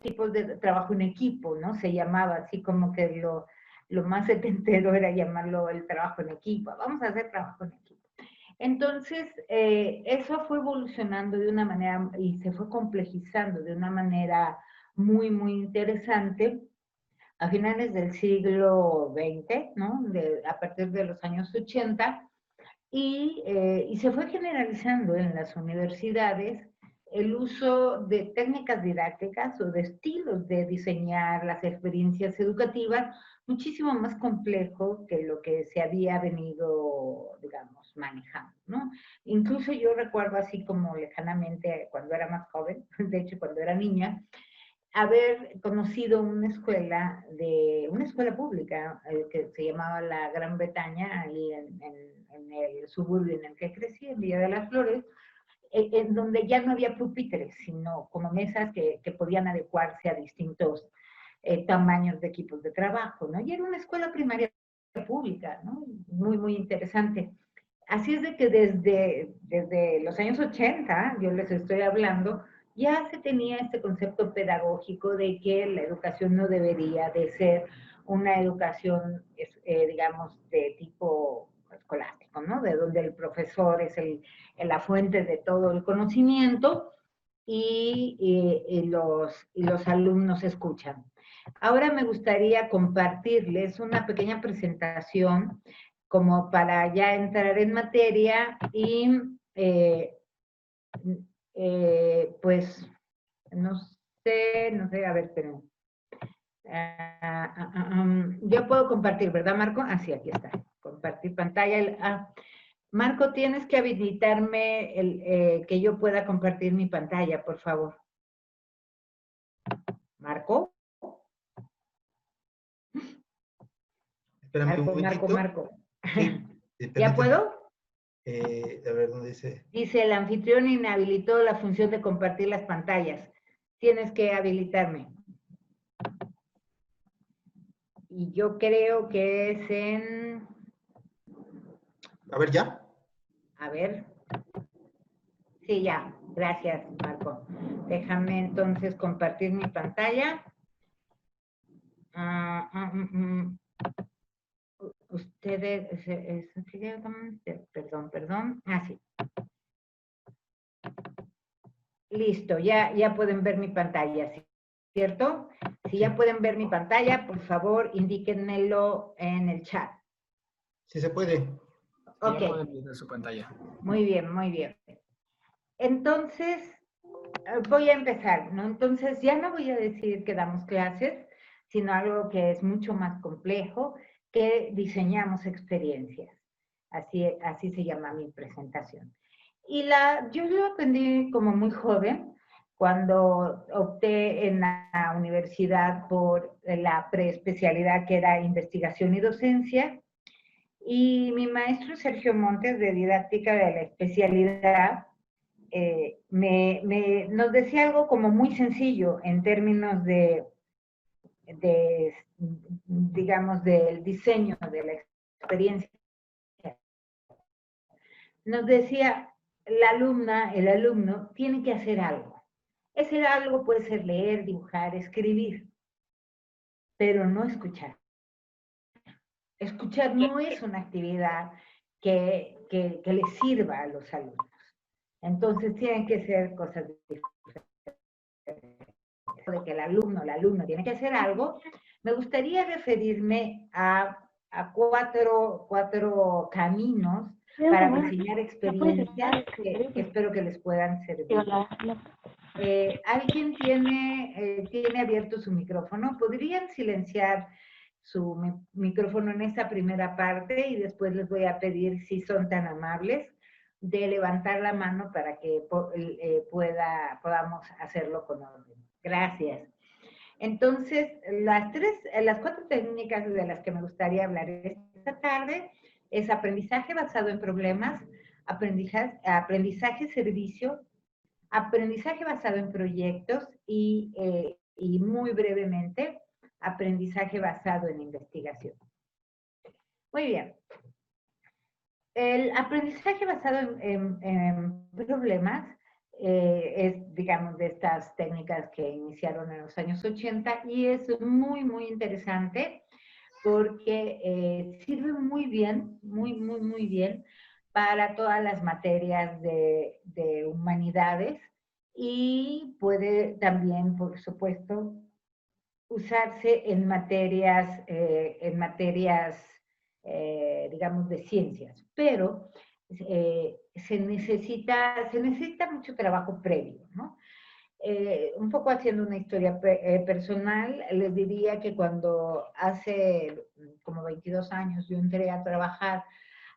tipos de trabajo en equipo, ¿no? Se llamaba así como que lo más setentero era llamarlo el trabajo en equipo. Vamos a hacer trabajo en equipo. Entonces, eso fue evolucionando de una manera y se fue complejizando de una manera muy, muy interesante a finales del siglo XX, ¿no? A partir de los años 80, y se fue generalizando en las universidades el uso de técnicas didácticas o de estilos de diseñar las experiencias educativas muchísimo más complejo que lo que se había venido, digamos, manejando, ¿no? Incluso yo recuerdo así como lejanamente cuando era más joven, de hecho cuando era niña, haber conocido una escuela pública que se llamaba la Gran Bretaña, ahí en el suburbio en el que crecí, en Villa de las Flores, en donde ya no había pupitres, sino como mesas que podían adecuarse a distintos tamaños de equipos de trabajo, ¿no? Y era una escuela primaria pública, ¿no? Muy, muy interesante. Así es de que desde los años 80, yo les estoy hablando, ya se tenía este concepto pedagógico de que la educación no debería de ser una educación, digamos, de tipo escolástico, ¿no? De donde el profesor es la fuente de todo el conocimiento y los alumnos escuchan. Ahora me gustaría compartirles una pequeña presentación como para ya entrar en materia y pues no sé, a ver, pero yo puedo compartir, ¿verdad, Marco? Ah, sí, aquí está, compartir pantalla. Marco, tienes que habilitarme que yo pueda compartir mi pantalla, por favor. Marco. Espérame un momentito. Marco. Sí, ¿Ya puedo? A ver, ¿dónde dice? Dice, el anfitrión inhabilitó la función de compartir las pantallas. Tienes que habilitarme. Y yo creo que es en... A ver, ¿ya? A ver. Sí, ya. Gracias, Marco. Déjame entonces compartir mi pantalla. Ustedes... Perdón. Ah, sí. Listo, ya pueden ver mi pantalla, ¿cierto? Si ya pueden ver mi pantalla, por favor, indíquenmelo en el chat. Sí se puede. Ok. Ya pueden ver su pantalla. Muy bien, muy bien. Entonces, voy a empezar, ¿no? Entonces, ya no voy a decir que damos clases, sino algo que es mucho más complejo, que diseñamos experiencias. Así se llama mi presentación. Y yo lo aprendí como muy joven, cuando opté en la universidad por la preespecialidad que era investigación y docencia. Y mi maestro Sergio Montes, de didáctica de la especialidad, nos decía algo como muy sencillo en términos digamos, del diseño de la experiencia. Nos decía, la alumna, el alumno, tiene que hacer algo. Ese algo puede ser leer, dibujar, escribir, pero no escuchar. Escuchar no es una actividad que les sirva a los alumnos. Entonces tienen que ser cosas diferentes. De que el alumno, la alumna tiene que hacer algo, me gustaría referirme a cuatro caminos para diseñar experiencias que espero que les puedan servir. ¿Alguien tiene abierto su micrófono? ¿Podrían silenciar su micrófono en esta primera parte y después les voy a pedir, si son tan amables, de levantar la mano para que podamos hacerlo con orden? Gracias. Entonces, las cuatro técnicas de las que me gustaría hablar esta tarde es aprendizaje basado en problemas, aprendizaje servicio, aprendizaje basado en proyectos y muy brevemente, aprendizaje basado en investigación. Muy bien. El aprendizaje basado en problemas Es, digamos, de estas técnicas que iniciaron en los años 80 y es muy, muy interesante porque sirve muy bien, muy bien para todas las materias de humanidades y puede también, por supuesto, usarse en materias digamos, de ciencias, pero se necesita mucho trabajo previo, ¿no? Un poco haciendo una historia personal, les diría que cuando hace como 22 años yo entré a trabajar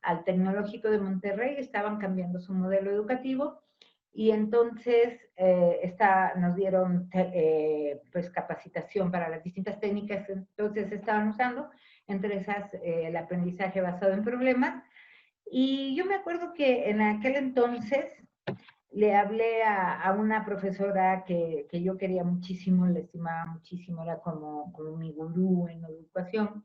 al Tecnológico de Monterrey, estaban cambiando su modelo educativo y entonces nos dieron pues capacitación para las distintas técnicas que entonces estaban usando, entre esas el aprendizaje basado en problemas. Y yo me acuerdo que en aquel entonces le hablé a una profesora que yo quería muchísimo, le estimaba muchísimo, era como mi gurú en educación.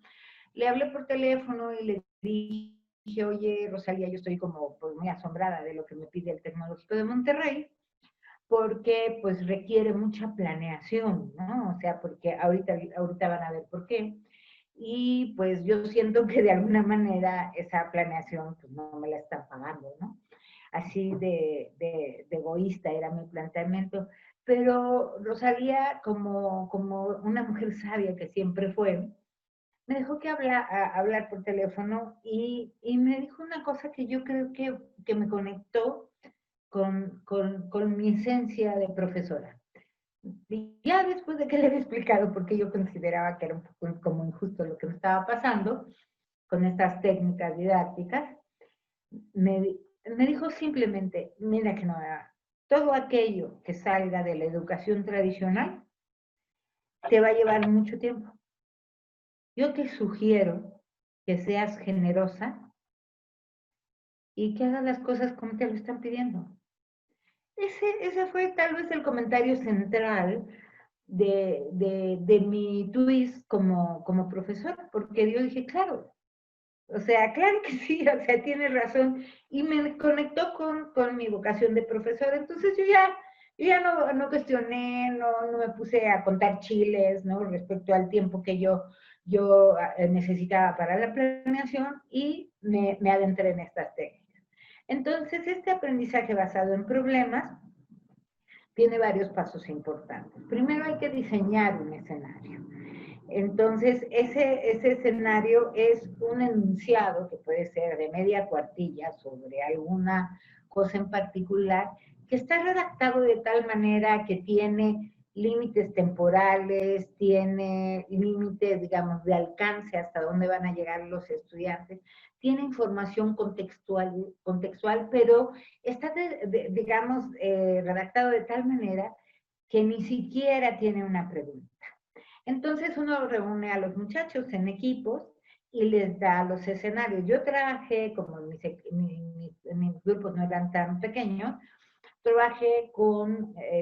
Le hablé por teléfono y le dije, oye, Rosalía, yo estoy como pues, muy asombrada de lo que me pide el Tecnológico de Monterrey, porque pues requiere mucha planeación, ¿no? O sea, porque ahorita van a ver por qué. Y pues yo siento que de alguna manera esa planeación pues no me la están pagando, ¿no? Así de egoísta era mi planteamiento. Pero Rosalía, como una mujer sabia que siempre fue, me dejó hablar por teléfono y me dijo una cosa que yo creo que me conectó con mi esencia de profesora. Y ya después de que le había explicado por qué yo consideraba que era un poco como injusto lo que me estaba pasando con estas técnicas didácticas, me dijo simplemente, mira que no, todo aquello que salga de la educación tradicional te va a llevar mucho tiempo. Yo te sugiero que seas generosa y que hagas las cosas como te lo están pidiendo. Ese fue tal vez el comentario central de mi twist como profesora, porque yo dije, claro, o sea, claro que sí, o sea, tiene razón, y me conectó con mi vocación de profesora, entonces yo ya no cuestioné, no me puse a contar chiles, ¿no? Respecto al tiempo que yo necesitaba para la planeación y me adentré en estas técnicas. Entonces, este aprendizaje basado en problemas tiene varios pasos importantes. Primero hay que diseñar un escenario. Entonces, ese escenario es un enunciado que puede ser de media cuartilla sobre alguna cosa en particular, que está redactado de tal manera que tiene límites temporales, tiene límites, digamos, de alcance hasta dónde van a llegar los estudiantes, tiene información contextual pero está, digamos, redactado de tal manera que ni siquiera tiene una pregunta. Entonces uno reúne a los muchachos en equipos y les da los escenarios. Yo trabajé, como mis grupos no eran tan pequeños, trabajé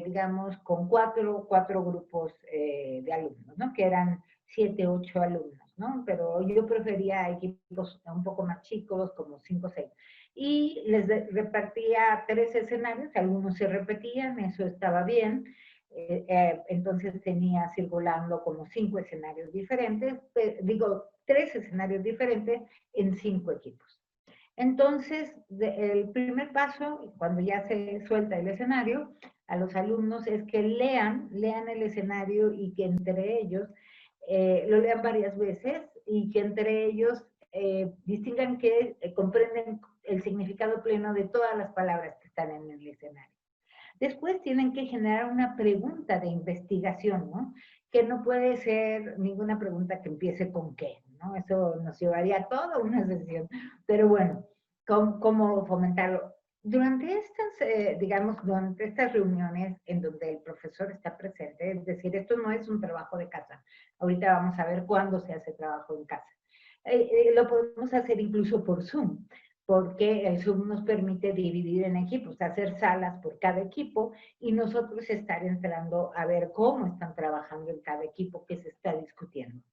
digamos, con cuatro grupos de alumnos, ¿no? Que eran 7, 8 alumnos, ¿no? Pero yo prefería equipos un poco más chicos, como 5 o 6. Y les repartía 3 escenarios, algunos se repetían, eso estaba bien. Entonces tenía circulando como 5 escenarios diferentes, digo, 3 escenarios diferentes en 5 equipos. Entonces, el primer paso, cuando ya se suelta el escenario, a los alumnos es que lean el escenario y que entre ellos lo lean varias veces y que entre ellos distingan que comprenden el significado pleno de todas las palabras que están en el escenario. Después tienen que generar una pregunta de investigación, ¿no? Que no puede ser ninguna pregunta que empiece con qué, ¿no? Eso nos llevaría toda una sesión. Pero bueno, ¿cómo fomentarlo? Durante durante estas reuniones en donde el profesor está presente, es decir, esto no es un trabajo de casa. Ahorita vamos a ver cuándo se hace trabajo en casa. Lo podemos hacer incluso por Zoom, porque el Zoom nos permite dividir en equipos, hacer salas por cada equipo y nosotros estar entrando a ver cómo están trabajando en cada equipo que se está discutiendo.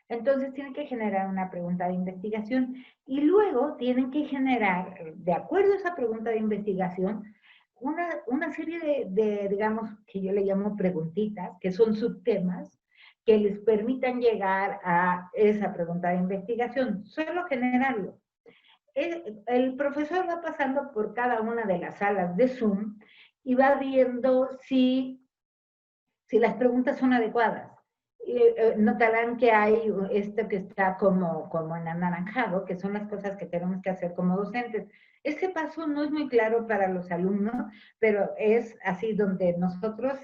Entonces tienen que generar una pregunta de investigación y luego tienen que generar, de acuerdo a esa pregunta de investigación, una serie digamos, que yo le llamo preguntitas, que son subtemas, que les permitan llegar a esa pregunta de investigación, solo generarlo. El profesor va pasando por cada una de las salas de Zoom y va viendo si las preguntas son adecuadas. Notarán que hay esto que está como en anaranjado, que son las cosas que tenemos que hacer como docentes. Ese paso no es muy claro para los alumnos, pero es así donde nosotros,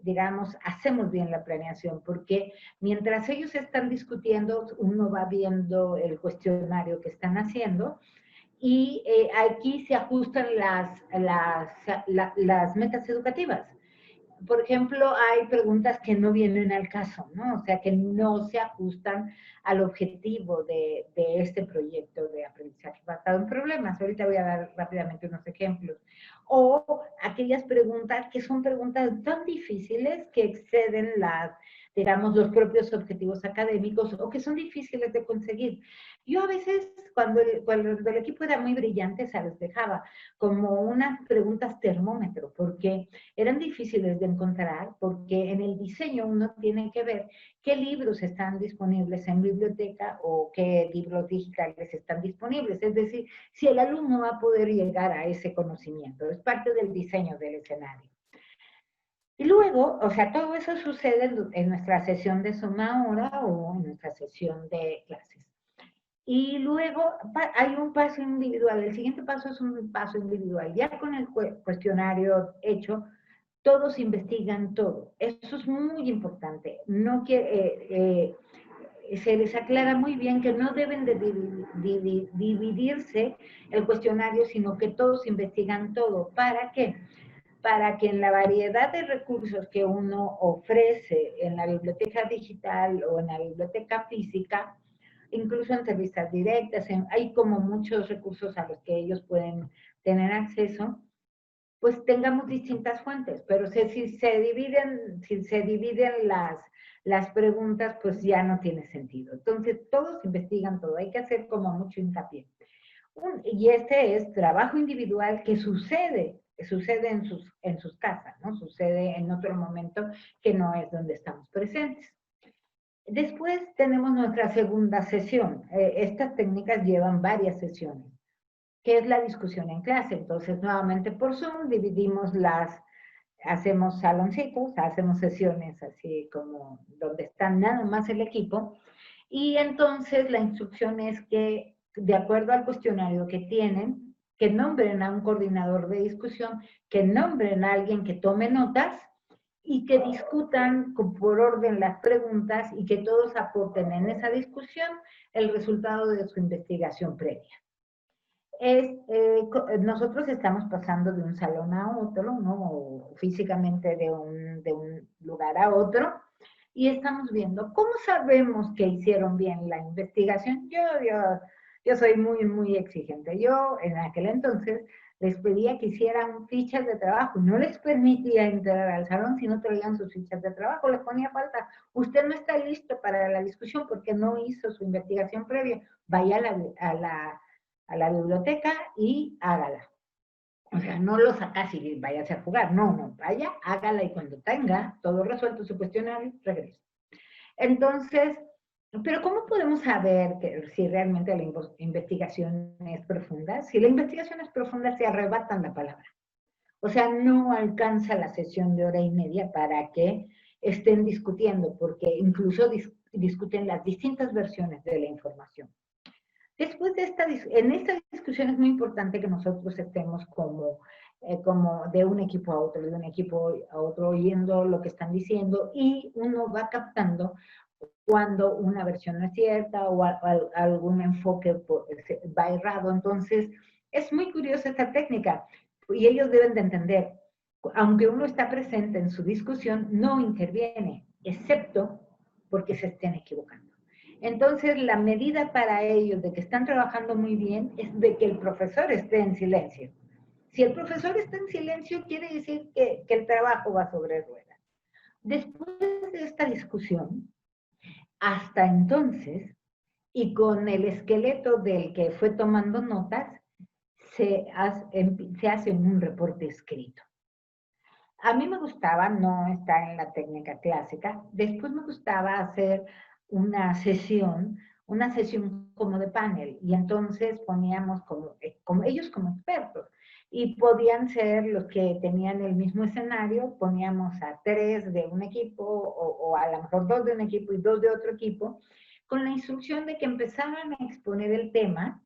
digamos, hacemos bien la planeación, porque mientras ellos están discutiendo, uno va viendo el cuestionario que están haciendo, y aquí se ajustan las metas educativas. Por ejemplo, hay preguntas que no vienen al caso, ¿no? O sea, que no se ajustan al objetivo de este proyecto de aprendizaje basado en problemas. Ahorita voy a dar rápidamente unos ejemplos. O aquellas preguntas que son preguntas tan difíciles que exceden digamos, los propios objetivos académicos o que son difíciles de conseguir. Yo a veces, cuando el equipo era muy brillante, se los dejaba como unas preguntas termómetro, porque eran difíciles de encontrar, porque en el diseño uno tiene que ver qué libros están disponibles en biblioteca o qué libros digitales están disponibles. Es decir, si el alumno va a poder llegar a ese conocimiento. Es parte del diseño del escenario. Y luego, o sea, todo eso sucede en nuestra sesión de suma hora o en nuestra sesión de clases. Y luego hay un paso individual. El siguiente paso es un paso individual. Ya con el cuestionario hecho, todos investigan todo. Eso es muy importante. No se les aclara muy bien que no deben de dividirse el cuestionario, sino que todos investigan todo. ¿Para qué? Para que en la variedad de recursos que uno ofrece en la biblioteca digital o en la biblioteca física, incluso entrevistas directas, hay como muchos recursos a los que ellos pueden tener acceso, pues tengamos distintas fuentes, pero si se dividen las preguntas, pues ya no tiene sentido. Entonces, todos investigan todo, hay que hacer como mucho hincapié. Y este es trabajo individual que sucede en sus casas, ¿no? Sucede en otro momento que no es donde estamos presentes. Después tenemos nuestra segunda sesión. Estas técnicas llevan varias sesiones, que es la discusión en clase. Entonces, nuevamente por Zoom dividimos hacemos saloncitos, hacemos sesiones así como donde está nada más el equipo, y entonces la instrucción es que, de acuerdo al cuestionario que tienen, que nombren a un coordinador de discusión, que nombren a alguien que tome notas, y que discutan por orden las preguntas y que todos aporten en esa discusión el resultado de su investigación previa. Nosotros estamos pasando de un salón a otro, ¿no? O físicamente de un lugar a otro, y estamos viendo cómo sabemos que hicieron bien la investigación. Yo soy muy, muy exigente. Yo en aquel entonces les pedía que hicieran fichas de trabajo. No les permitía entrar al salón si no traían sus fichas de trabajo. Les ponía falta. Usted no está listo para la discusión porque no hizo su investigación previa. Vaya a la biblioteca y hágala. O sea, no lo sacas y vayas a jugar. No, vaya, hágala y cuando tenga todo resuelto su cuestionario, regrese. Entonces, pero ¿cómo podemos saber si realmente la investigación es profunda? Si la investigación es profunda, se arrebatan la palabra. O sea, no alcanza la sesión de hora y media para que estén discutiendo, porque incluso discuten las distintas versiones de la información. Después en esta discusión es muy importante que nosotros estemos como de un equipo a otro, de un equipo a otro, oyendo lo que están diciendo, y uno va captando cuando una versión no es cierta o algún enfoque va errado. Entonces, es muy curiosa esta técnica y ellos deben de entender, aunque uno está presente en su discusión, no interviene, excepto porque se estén equivocando. Entonces, la medida para ellos de que están trabajando muy bien es de que el profesor esté en silencio. Si el profesor está en silencio, quiere decir que el trabajo va sobre ruedas. Después de esta discusión, hasta entonces, y con el esqueleto del que fue tomando notas, se hace un reporte escrito. A mí me gustaba, no está en la técnica clásica, después me gustaba hacer una sesión como de panel, y entonces poníamos como ellos como expertos, y podían ser los que tenían el mismo escenario, poníamos a 3 de un equipo, o a lo mejor 2 de un equipo y 2 de otro equipo, con la instrucción de que empezaran a exponer el tema,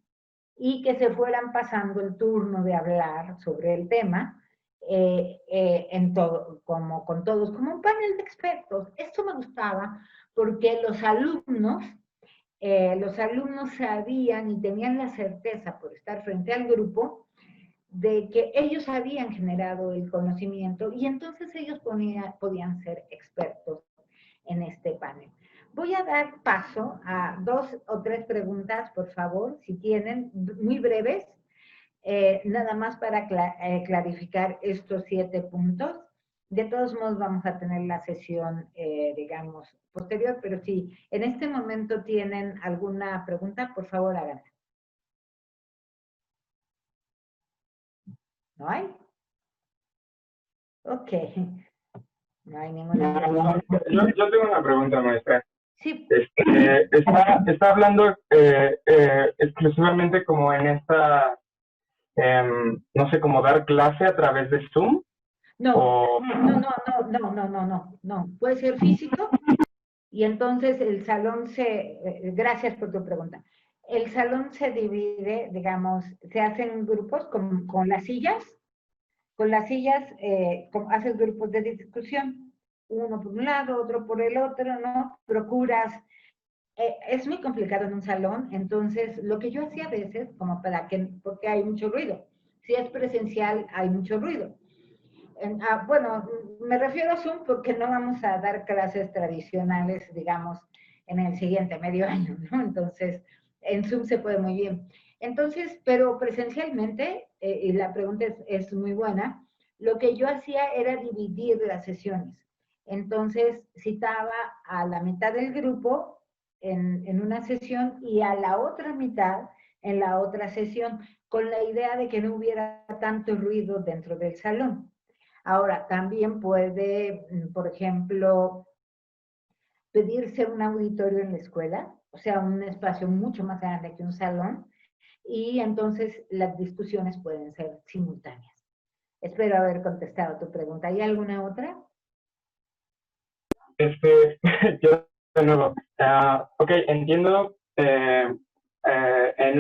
y que se fueran pasando el turno de hablar sobre el tema, como con todos, como un panel de expertos. Esto me gustaba porque los alumnos sabían y tenían la certeza por estar frente al grupo de que ellos habían generado el conocimiento, y entonces ellos podían ser expertos en este panel. Voy a dar paso a 2 o 3 preguntas, por favor, si tienen, muy breves, nada más para clarificar estos 7 puntos. De todos modos vamos a tener la sesión, digamos, posterior, pero si en este momento tienen alguna pregunta, por favor háganla. ¿No hay? Ok. No hay ninguna pregunta. Yo tengo una pregunta, maestra. Sí. Está hablando exclusivamente como en esta, no sé, como dar clase a través de Zoom. No, no. Puede ser físico, y entonces el salón gracias por tu pregunta. El salón se divide, digamos, se hacen grupos con las sillas. Con las sillas haces grupos de discusión, uno por un lado, otro por el otro, ¿no? Procuras, es muy complicado en un salón, entonces lo que yo hacía a veces, porque hay mucho ruido, si es presencial hay mucho ruido. Bueno, me refiero a Zoom porque no vamos a dar clases tradicionales, digamos, en el siguiente medio año, ¿no? Entonces, en Zoom se puede muy bien. Entonces, pero presencialmente, y la pregunta es muy buena, lo que yo hacía era dividir las sesiones. Entonces, citaba a la mitad del grupo en una sesión y a la otra mitad en la otra sesión, con la idea de que no hubiera tanto ruido dentro del salón. Ahora, también puede, por ejemplo, pedirse un auditorio en la escuela, o sea, un espacio mucho más grande que un salón, y entonces las discusiones pueden ser simultáneas. Espero haber contestado tu pregunta. ¿Hay alguna otra? Yo de nuevo. Ok, entiendo en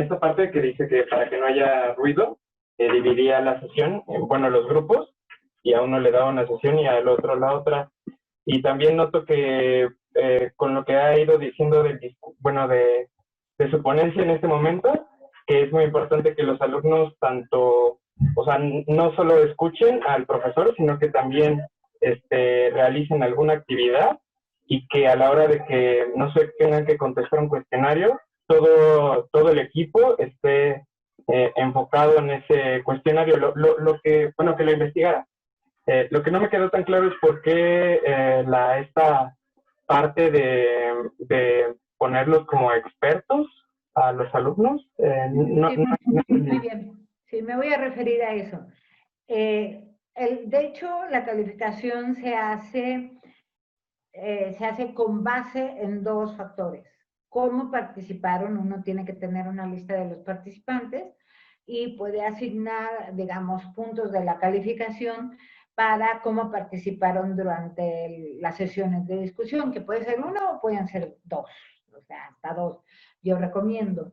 esta parte que dice que para que no haya ruido, dividía la sesión, bueno, los grupos, y a uno le daba una sesión y al otro la otra. Y también noto que con lo que ha ido diciendo de su ponencia en este momento, que es muy importante que los alumnos o sea, no solo escuchen al profesor, sino que también realicen alguna actividad, y que a la hora de que no se tengan que contestar un cuestionario, todo el equipo esté enfocado en ese cuestionario, que lo investigara. Lo que no me quedó tan claro es por qué esta parte de ponerlos como expertos a los alumnos. Muy bien. Sí, me voy a referir a eso. De hecho, la calificación se hace con base en 2 factores. Cómo participaron, uno tiene que tener una lista de los participantes y puede asignar, digamos, puntos de la calificación para cómo participaron durante las sesiones de discusión, que puede ser 1 o pueden ser 2, o sea, hasta 2, yo recomiendo.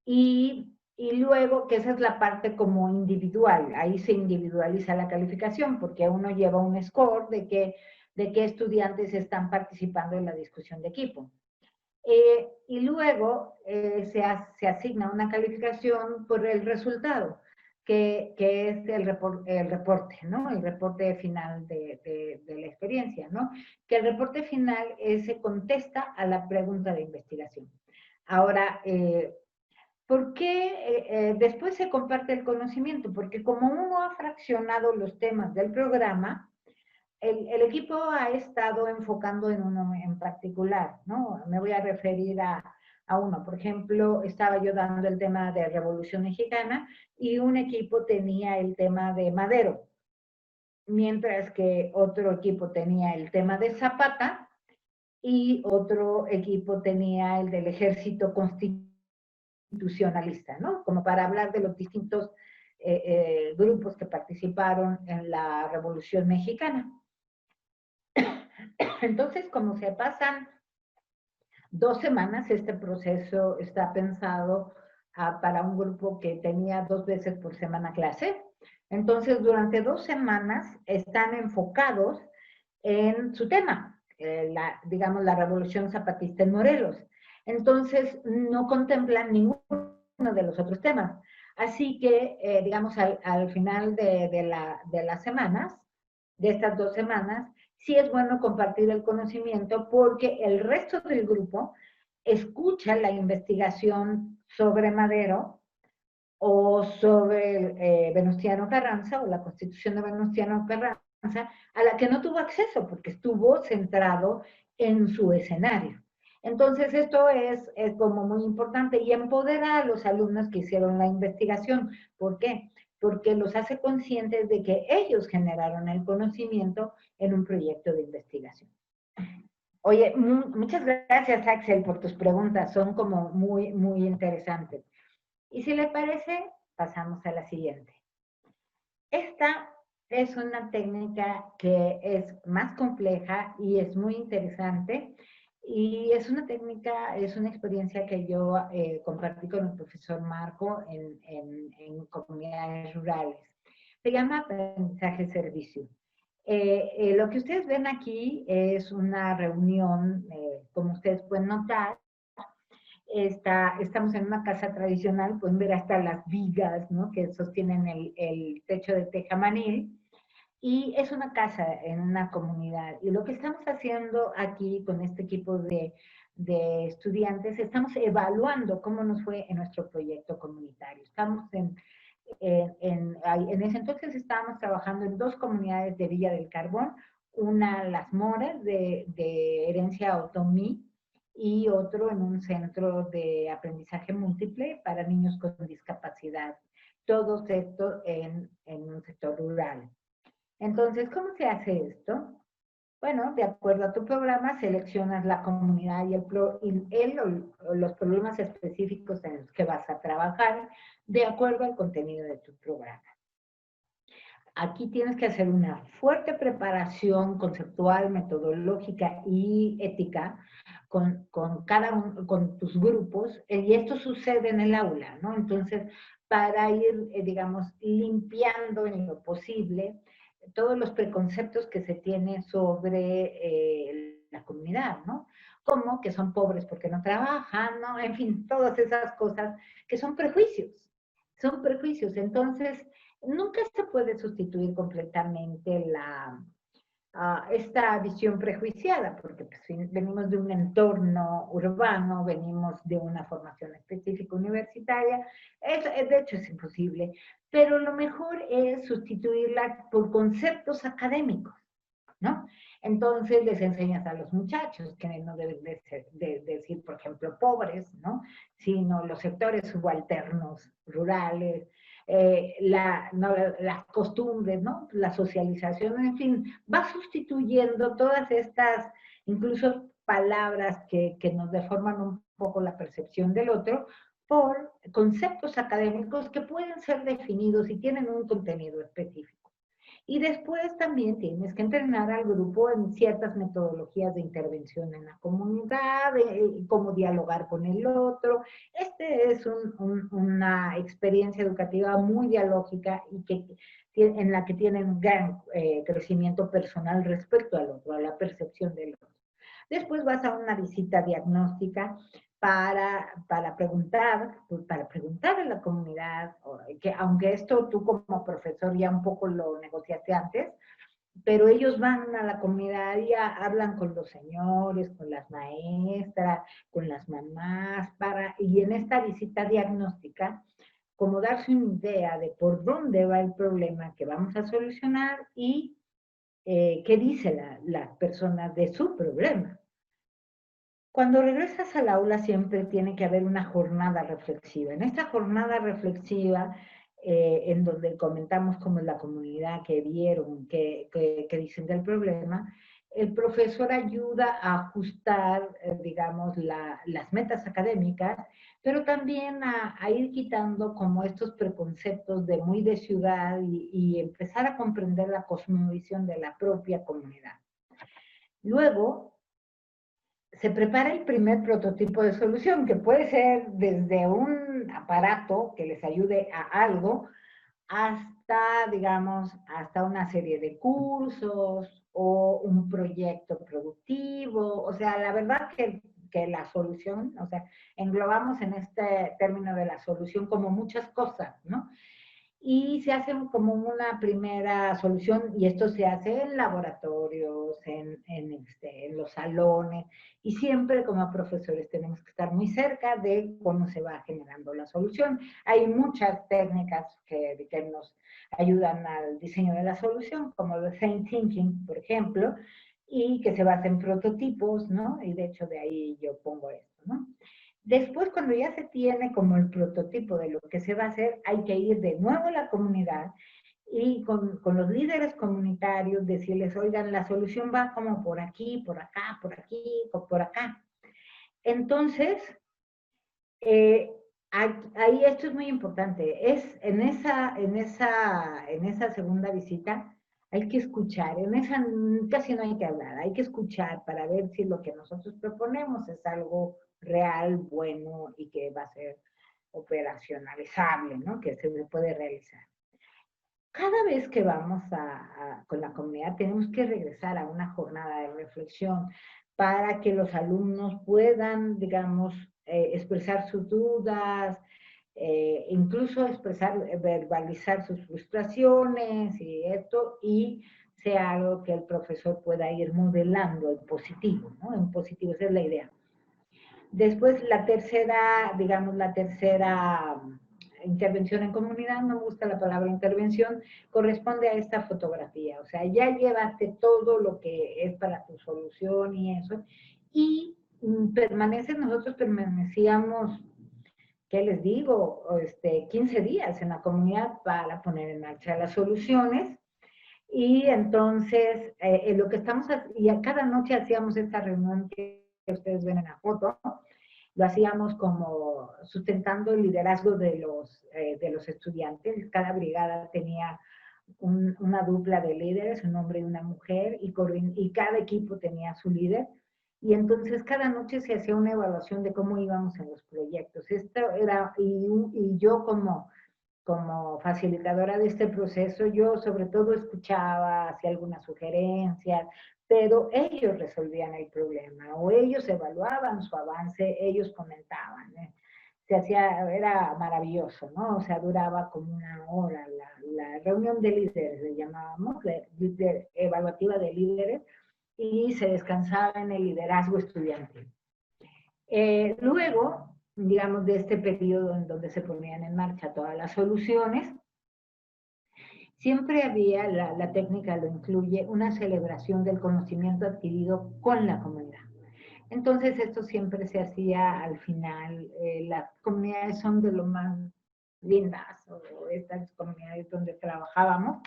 Y luego, que esa es la parte como individual, ahí se individualiza la calificación, porque uno lleva un score de qué estudiantes están participando en la discusión de equipo. Y luego se asigna una calificación por el resultado, que es el reporte, ¿no? El reporte final de la experiencia, ¿no? Que el reporte final se contesta a la pregunta de investigación. Ahora, ¿por qué después se comparte el conocimiento? Porque como uno ha fraccionado los temas del programa, el equipo ha estado enfocando en uno en particular, ¿no? Me voy a referir a a uno. Por ejemplo, estaba yo dando el tema de Revolución Mexicana y un equipo tenía el tema de Madero, mientras que otro equipo tenía el tema de Zapata y otro equipo tenía el del ejército constitucionalista, ¿no? Como para hablar de los distintos grupos que participaron en la Revolución Mexicana. Entonces, como se pasan 2 semanas, este proceso está pensado para un grupo que tenía 2 veces por semana clase. Entonces, durante 2 semanas están enfocados en su tema, digamos, la Revolución Zapatista en Morelos. Entonces, no contemplan ninguno de los otros temas. Así que, digamos, al final de las semanas, de estas 2 semanas, sí es bueno compartir el conocimiento porque el resto del grupo escucha la investigación sobre Madero o sobre Venustiano Carranza o la Constitución de Venustiano Carranza, a la que no tuvo acceso porque estuvo centrado en su escenario. Entonces esto es como muy importante y empodera a los alumnos que hicieron la investigación. ¿Por qué? Porque los hace conscientes de que ellos generaron el conocimiento en un proyecto de investigación. Oye, muchas gracias, Axel, por tus preguntas. Son como muy, muy interesantes. Y si le parece, pasamos a la siguiente. Esta es una técnica que es más compleja y es muy interesante. Y es una técnica, es una experiencia que yo compartí con el profesor Marco en comunidades rurales. Se llama aprendizaje servicio. Lo que ustedes ven aquí es una reunión, como ustedes pueden notar, estamos en una casa tradicional, pueden ver hasta las vigas, ¿no?, que sostienen el techo de tejamanil, y es una casa en una comunidad. Y lo que estamos haciendo aquí con este equipo de estudiantes, estamos evaluando cómo nos fue en nuestro proyecto comunitario. Estamos en ese entonces estábamos trabajando en 2 comunidades de Villa del Carbón, una Las Moras de herencia otomí y otro en un centro de aprendizaje múltiple para niños con discapacidad. Todo esto en un sector rural. Entonces, ¿cómo se hace esto? Bueno, de acuerdo a tu programa, seleccionas la comunidad y los problemas específicos en los que vas a trabajar de acuerdo al contenido de tu programa. Aquí tienes que hacer una fuerte preparación conceptual, metodológica y ética con tus grupos, y esto sucede en el aula, ¿no? Entonces, para ir, digamos, limpiando en lo posible todos los preconceptos que se tienen sobre la comunidad, ¿no? Como que son pobres porque no trabajan, ¿no? En fin, todas esas cosas que son prejuicios. Son prejuicios. Entonces, nunca se puede sustituir completamente esta visión prejuiciada, porque pues, venimos de un entorno urbano, venimos de una formación específica universitaria, de hecho es imposible, pero lo mejor es sustituirla por conceptos académicos, ¿no? Entonces les enseñas a los muchachos que no deben de decir, por ejemplo, pobres, ¿no?, sino los sectores subalternos rurales, las costumbres, ¿no?, la socialización, en fin, va sustituyendo todas estas, incluso palabras que nos deforman un poco la percepción del otro, por conceptos académicos que pueden ser definidos y tienen un contenido específico. Y después también tienes que entrenar al grupo en ciertas metodologías de intervención en la comunidad, cómo dialogar con el otro. Este es una experiencia educativa muy dialógica y en la que tienen un gran crecimiento personal respecto al otro, a la percepción del otro. Después vas a una visita diagnóstica para preguntar a la comunidad, que aunque esto tú como profesor ya un poco lo negociaste antes, pero ellos van a la comunidad y hablan con los señores, con las maestras, con las mamás, y en esta visita diagnóstica, como darse una idea de por dónde va el problema que vamos a solucionar y qué dice la persona de su problema. Cuando regresas al aula siempre tiene que haber una jornada reflexiva. En esta jornada reflexiva, en donde comentamos cómo es la comunidad, que vieron, que dicen del problema, el profesor ayuda a ajustar, digamos, las metas académicas, pero también a ir quitando como estos preconceptos de muy de ciudad y empezar a comprender la cosmovisión de la propia comunidad. Luego, se prepara el primer prototipo de solución, que puede ser desde un aparato que les ayude a algo, hasta, digamos, hasta una serie de cursos o un proyecto productivo. O sea, la verdad que la solución, o sea, englobamos en este término de la solución como muchas cosas, ¿no? Y se hace como una primera solución, y esto se hace en laboratorios, en los salones, y siempre como profesores tenemos que estar muy cerca de cómo se va generando la solución. Hay muchas técnicas que nos ayudan al diseño de la solución, como el design thinking, por ejemplo, y que se basa en prototipos, ¿no? Y de hecho de ahí yo pongo esto, ¿no? Después, cuando ya se tiene como el prototipo de lo que se va a hacer, hay que ir de nuevo a la comunidad y con los líderes comunitarios decirles, oigan, la solución va como por aquí, por acá, por aquí, o por acá. Entonces, ahí esto es muy importante. Es en esa segunda visita hay que escuchar. En esa casi no hay que hablar, hay que escuchar para ver si lo que nosotros proponemos es algo real, bueno y que va a ser operacionalizable, ¿no? Que se puede realizar. Cada vez que vamos con la comunidad tenemos que regresar a una jornada de reflexión para que los alumnos puedan, digamos, expresar sus dudas, incluso expresar, verbalizar sus frustraciones y esto, y sea algo que el profesor pueda ir modelando en positivo, ¿no? En positivo, esa es la idea. Después, la tercera, digamos, la tercera intervención en comunidad, no me gusta la palabra intervención, corresponde a esta fotografía. O sea, ya llevaste todo lo que es para tu solución y eso, y nosotros permanecíamos, ¿qué les digo? 15 días en la comunidad para poner en marcha las soluciones. Y entonces, lo que estamos, y a cada noche hacíamos esta reunión que ustedes ven en la foto, lo hacíamos como sustentando el liderazgo de los estudiantes. Cada brigada tenía una dupla de líderes, un hombre y una mujer, y cada equipo tenía su líder. Y entonces cada noche se hacía una evaluación de cómo íbamos en los proyectos. Esto era, y yo como facilitadora de este proceso, yo sobre todo escuchaba, hacía algunas sugerencias, pero ellos resolvían el problema o ellos evaluaban su avance, ellos comentaban. Se hacía, era maravilloso, ¿no? O sea, duraba como una hora la reunión de líderes, le llamábamos, evaluativa de líderes, y se descansaba en el liderazgo estudiantil. Luego, digamos, de este periodo en donde se ponían en marcha todas las soluciones, siempre había, la técnica lo incluye, una celebración del conocimiento adquirido con la comunidad. Entonces, esto siempre se hacía al final. Las comunidades son de lo más lindas, o estas comunidades donde trabajábamos.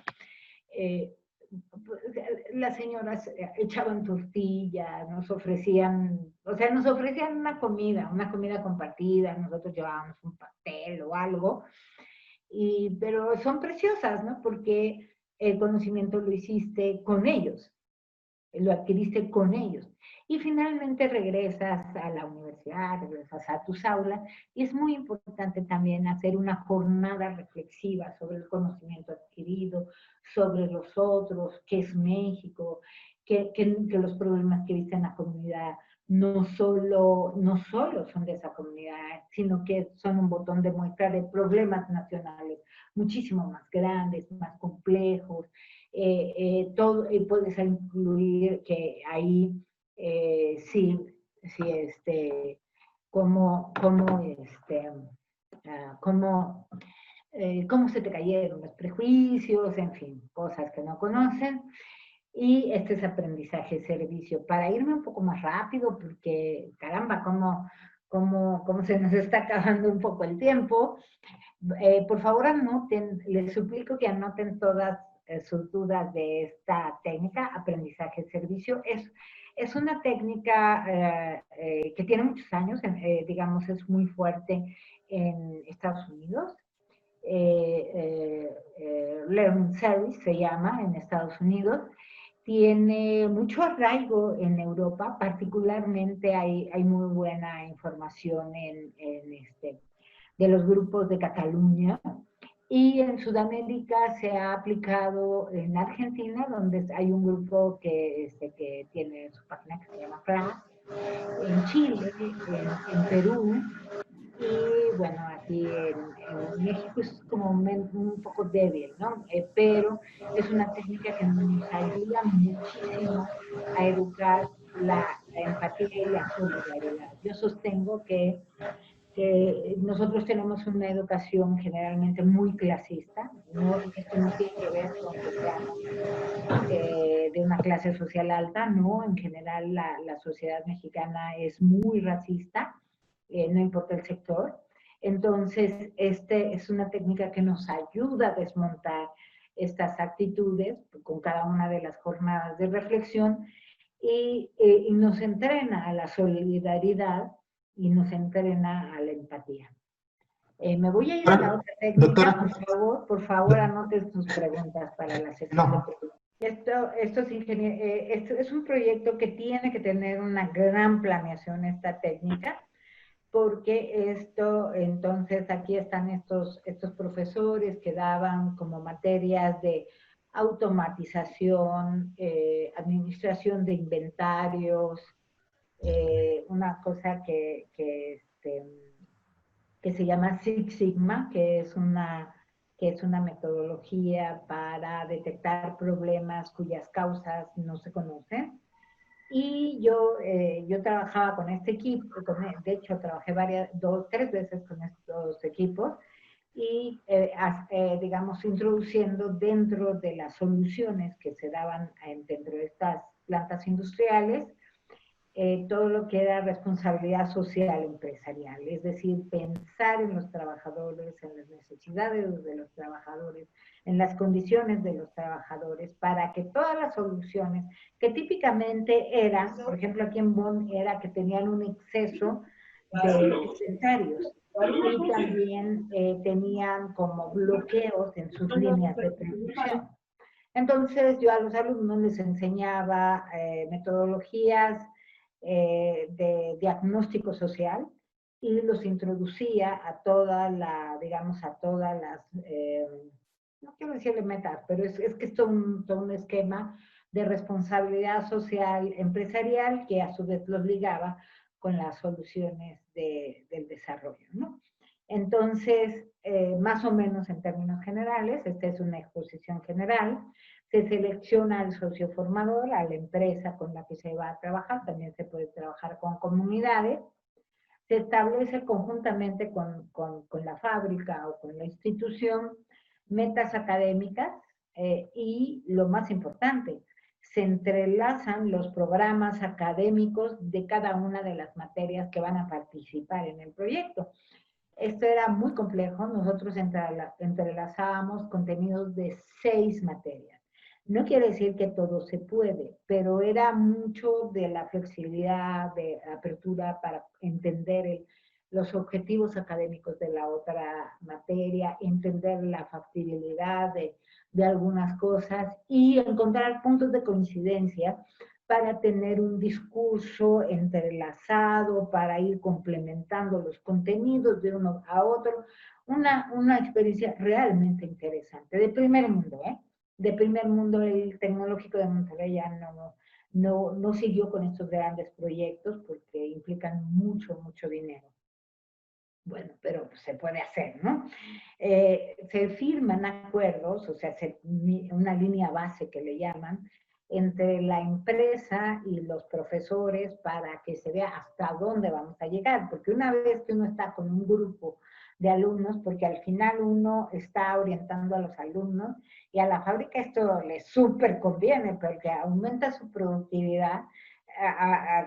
Las señoras echaban tortillas, nos ofrecían una comida compartida, nosotros llevábamos un pastel o algo, pero son preciosas, ¿no? Porque el conocimiento lo hiciste con ellos, lo adquiriste con ellos. Y finalmente regresas a la universidad, regresas a tus aulas, y es muy importante también hacer una jornada reflexiva sobre el conocimiento adquirido, sobre los otros, qué es México, que los problemas que viste en la comunidad no solo son de esa comunidad, sino que son un botón de muestra de problemas nacionales muchísimo más grandes, más complejos. Todo, y puedes incluir que ahí sí, cómo se te cayeron los prejuicios, en fin, cosas que no conocen. y este es aprendizaje-servicio. Para irme un poco más rápido, porque caramba, cómo se nos está acabando un poco el tiempo, por favor anoten, les suplico que anoten todas sus dudas de esta técnica, aprendizaje-servicio. Es una técnica que tiene muchos años, digamos, es muy fuerte en Estados Unidos. Learning Service se llama en Estados Unidos. Tiene mucho arraigo en Europa, particularmente hay muy buena información de los grupos de Cataluña. Y en Sudamérica se ha aplicado en Argentina, donde hay un grupo que tiene su página que se llama FRA, en Chile, en Perú, y bueno, aquí en México es como un poco débil, ¿no? Pero es una técnica que nos ayuda muchísimo a educar la empatía y la solidaridad. Yo sostengo que nosotros tenemos una educación generalmente muy clasista, ¿no? Esto no tiene que ver con que seamos de una clase social alta, ¿no? En general la sociedad mexicana es muy racista, no importa el sector. Entonces, es una técnica que nos ayuda a desmontar estas actitudes con cada una de las jornadas de reflexión y nos entrena a la solidaridad y nos entrena a la empatía. Me voy a ir a la otra técnica, Doctora. por favor anoten sus preguntas para la sesión de preguntas. Esto es un proyecto que tiene que tener una gran planeación, esta técnica, porque entonces aquí están estos profesores que daban como materias de automatización, administración de inventarios, una cosa que se llama Six Sigma, que es una metodología para detectar problemas cuyas causas no se conocen. Y yo trabajaba con este equipo, de hecho trabajé 3 veces con estos equipos y, digamos, introduciendo dentro de las soluciones que se daban dentro de estas plantas industriales, todo lo que era responsabilidad social empresarial, es decir, pensar en los trabajadores, en las necesidades de los trabajadores, en las condiciones de los trabajadores, para que todas las soluciones, que típicamente eran, por ejemplo aquí en Bonn, era que tenían un exceso de inventarios y también tenían como bloqueos en sus líneas de producción. Entonces yo a los alumnos les enseñaba metodologías de diagnóstico social y los introducía a digamos, a todas las, no quiero decirle metas, pero es que es todo un esquema de responsabilidad social empresarial que a su vez los ligaba con las soluciones del desarrollo, ¿no? Entonces, más o menos en términos generales, esta es una exposición general, se selecciona al socio formador, a la empresa con la que se va a trabajar, también se puede trabajar con comunidades, se establece conjuntamente con la fábrica o con la institución metas académicas y lo más importante, se entrelazan los programas académicos de cada una de las materias que van a participar en el proyecto. Esto era muy complejo, nosotros entrelazábamos contenidos de 6 materias. No quiere decir que todo se puede, pero era mucho de la flexibilidad, de apertura para entender los objetivos académicos de la otra materia, entender la factibilidad de algunas cosas y encontrar puntos de coincidencia para tener un discurso entrelazado, para ir complementando los contenidos de uno a otro. Una experiencia realmente interesante, de primer mundo, ¿eh? De primer mundo. El Tecnológico de Monterrey ya no siguió con estos grandes proyectos porque implican mucho dinero. Bueno, pero se puede hacer, ¿no? Se firman acuerdos, o sea, una línea base que le llaman, entre la empresa y los profesores para que se vea hasta dónde vamos a llegar, porque una vez que uno está con un grupo de alumnos, porque al final uno está orientando a los alumnos y a la fábrica esto les súper conviene porque aumenta su productividad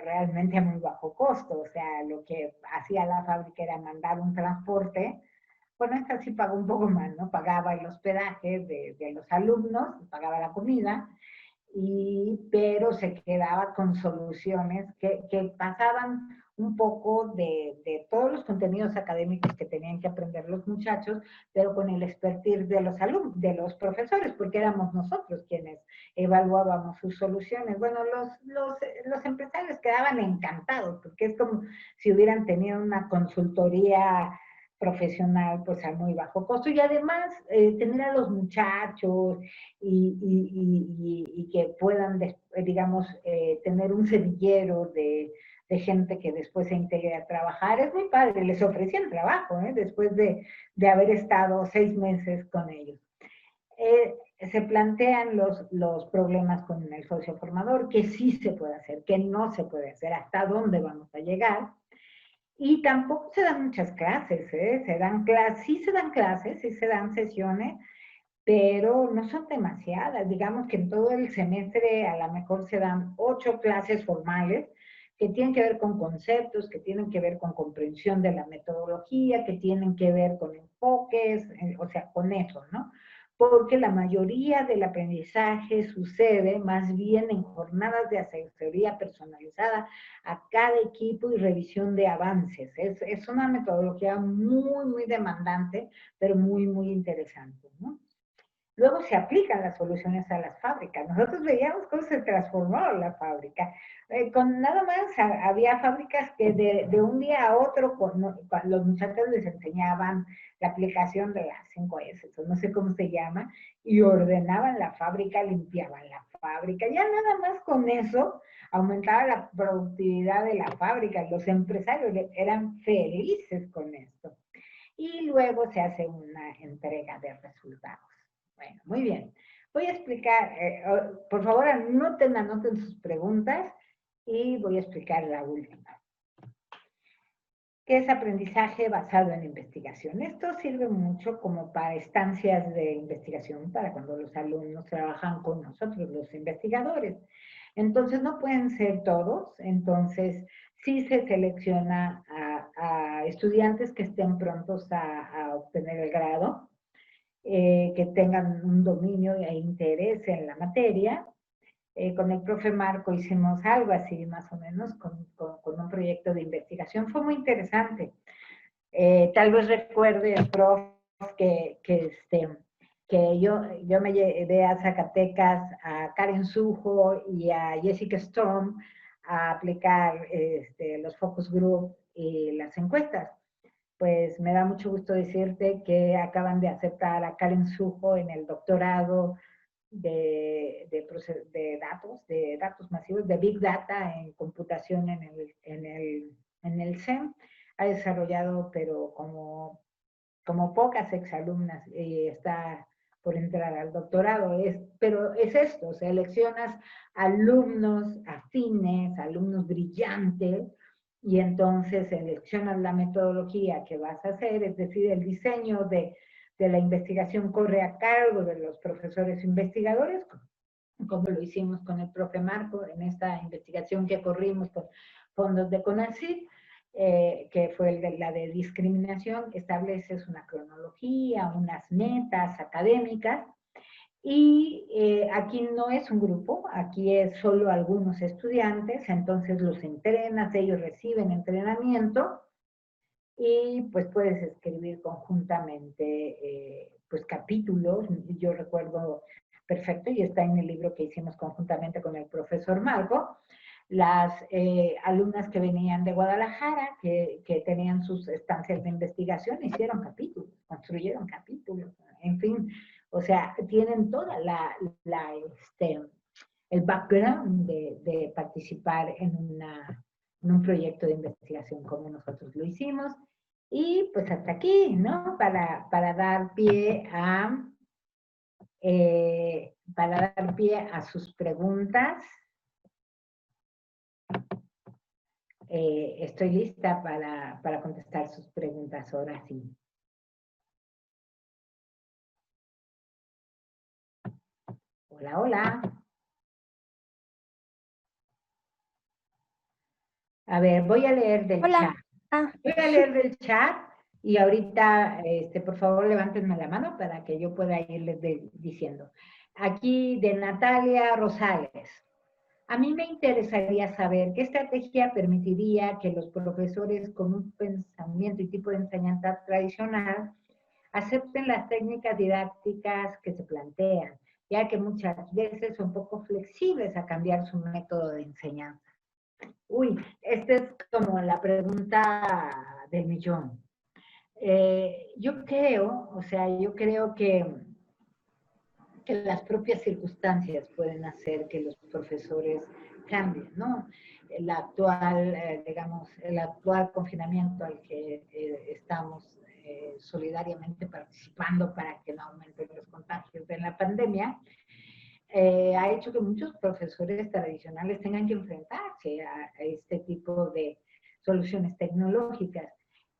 realmente a muy bajo costo. O sea, lo que hacía la fábrica era mandar un transporte. Bueno, esta sí pagó un poco más, ¿no? Pagaba el hospedaje de los alumnos, pagaba la comida, pero se quedaba con soluciones que pasaban un poco de todos los contenidos académicos que tenían que aprender los muchachos, pero con el expertise de los alumnos, de los profesores, porque éramos nosotros quienes evaluábamos sus soluciones. Bueno, los empresarios quedaban encantados, porque es como si hubieran tenido una consultoría profesional pues a muy bajo costo y además tener a los muchachos y que puedan, digamos, tener un semillero de gente que después se integre a trabajar. Es muy padre, les ofrecían trabajo después de haber estado 6 meses con ellos. Se plantean los problemas con el socio formador, que sí se puede hacer, que no se puede hacer, hasta dónde vamos a llegar. Y tampoco se dan muchas clases, se dan clases, sí se dan sesiones, pero no son demasiadas. Digamos que en todo el semestre a lo mejor se dan 8 clases formales que tienen que ver con conceptos, que tienen que ver con comprensión de la metodología, que tienen que ver con enfoques, o sea, con eso, ¿no? Porque la mayoría del aprendizaje sucede más bien en jornadas de asesoría personalizada a cada equipo y revisión de avances. Es una metodología muy, muy demandante, pero muy, muy interesante, ¿no? Luego se aplican las soluciones a las fábricas. Nosotros veíamos cómo se transformó la fábrica. Con nada más había fábricas que de un día a otro los muchachos les enseñaban la aplicación de las 5S, o no sé cómo se llama, y ordenaban la fábrica, limpiaban la fábrica. Ya nada más con eso aumentaba la productividad de la fábrica. Los empresarios eran felices con esto. Y luego se hace una entrega de resultados. Bueno, muy bien. Voy a explicar, por favor, anoten sus preguntas y voy a explicar la última. ¿Qué es aprendizaje basado en investigación? Esto sirve mucho como para estancias de investigación, para cuando los alumnos trabajan con nosotros, los investigadores. Entonces, no pueden ser todos, entonces sí se selecciona a estudiantes que estén prontos a obtener el grado, que tengan un dominio e interés en la materia. Con el profe Marco hicimos algo así, más o menos, con un proyecto de investigación. Fue muy interesante. Tal vez recuerde el profe que yo me llevé a Zacatecas a Karen Sujo y a Jessica Storm a aplicar los focus group y las encuestas. Pues me da mucho gusto decirte que acaban de aceptar a Karen Sujo en el doctorado de datos masivos, de Big Data en computación en el CEM. Ha desarrollado, pero como pocas exalumnas, y está por entrar al doctorado. Pero es esto, seleccionas alumnos afines, alumnos brillantes, y entonces seleccionas la metodología que vas a hacer, es decir, el diseño de la investigación corre a cargo de los profesores investigadores, como lo hicimos con el profe Marco en esta investigación que corrimos con fondos de CONACYT, que fue la de discriminación. Estableces una cronología, unas metas académicas, y aquí no es un grupo, aquí es solo algunos estudiantes, entonces los entrenas, ellos reciben entrenamiento, y pues puedes escribir conjuntamente pues capítulos. Yo recuerdo perfecto, y está en el libro que hicimos conjuntamente con el profesor Marco, las alumnas que venían de Guadalajara, que tenían sus estancias de investigación, hicieron capítulos, construyeron capítulos, en fin, o sea, tienen toda el background de participar en un proyecto de investigación como nosotros lo hicimos. Y pues hasta aquí, ¿no? Para dar pie a para dar pie a sus preguntas. Estoy lista para contestar sus preguntas ahora sí. Hola, hola. A ver, voy a leer del chat. Voy a leer del chat y ahorita, por favor, levántenme la mano para que yo pueda irles diciendo. Aquí de Natalia Rosales. A mí me interesaría saber qué estrategia permitiría que los profesores con un pensamiento y tipo de enseñanza tradicional acepten las técnicas didácticas que se plantean, ya que muchas veces son poco flexibles a cambiar su método de enseñanza. Uy, esta es como la pregunta del millón. Yo creo que las propias circunstancias pueden hacer que los profesores cambien, ¿no? El actual confinamiento al que estamos solidariamente participando para que no aumenten los contagios de la pandemia, ha hecho que muchos profesores tradicionales tengan que enfrentarse a este tipo de soluciones tecnológicas.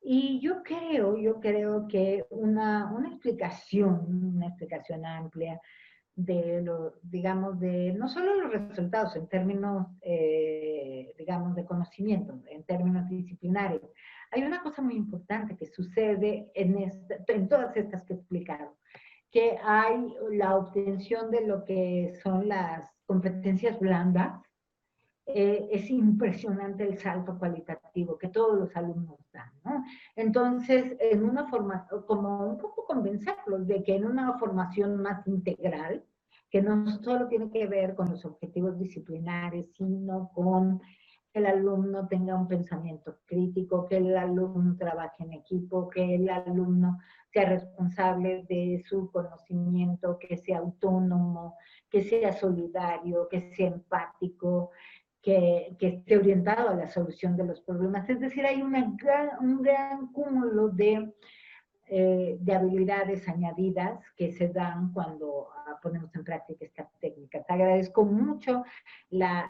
Y yo creo que una explicación amplia de no solo los resultados en términos, de conocimiento, en términos disciplinarios. Hay una cosa muy importante que sucede en todas estas que he explicado, que hay la obtención de lo que son las competencias blandas. Es impresionante el salto cualitativo que todos los alumnos dan, ¿no? Entonces, en una forma, como un poco convencerlos de que en una formación más integral, que no solo tiene que ver con los objetivos disciplinares, sino con que el alumno tenga un pensamiento crítico, que el alumno trabaje en equipo, que el alumno sea responsable de su conocimiento, que sea autónomo, que sea solidario, que sea empático, que esté orientado a la solución de los problemas. Es decir, hay un gran cúmulo de habilidades añadidas que se dan cuando ponemos en práctica esta técnica. Te agradezco mucho la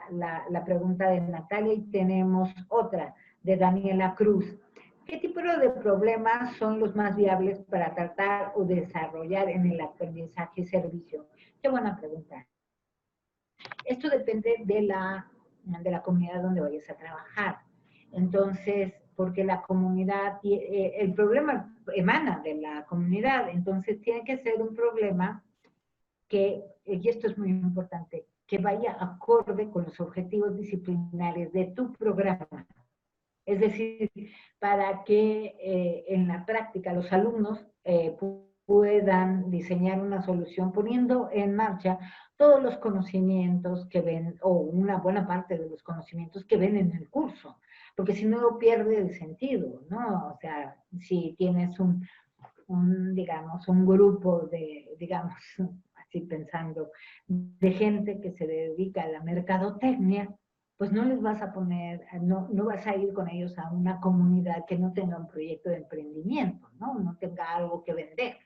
pregunta de Natalia y tenemos otra de Daniela Cruz. ¿Qué tipo de problemas son los más viables para tratar o desarrollar en el aprendizaje y servicio? Qué buena pregunta. Esto depende de la comunidad donde vayas a trabajar. Entonces, porque la comunidad, el problema emana de la comunidad, entonces tiene que ser un problema que, y esto es muy importante, que vaya acorde con los objetivos disciplinarios de tu programa. Es decir, para que en la práctica los alumnos puedan diseñar una solución poniendo en marcha todos los conocimientos que ven, o una buena parte de los conocimientos que ven en el curso, porque si no pierde el sentido, ¿no? O sea, si tienes un grupo de, así pensando, de gente que se dedica a la mercadotecnia, pues no les vas a poner, no vas a ir con ellos a una comunidad que no tenga un proyecto de emprendimiento, no tenga algo que vender.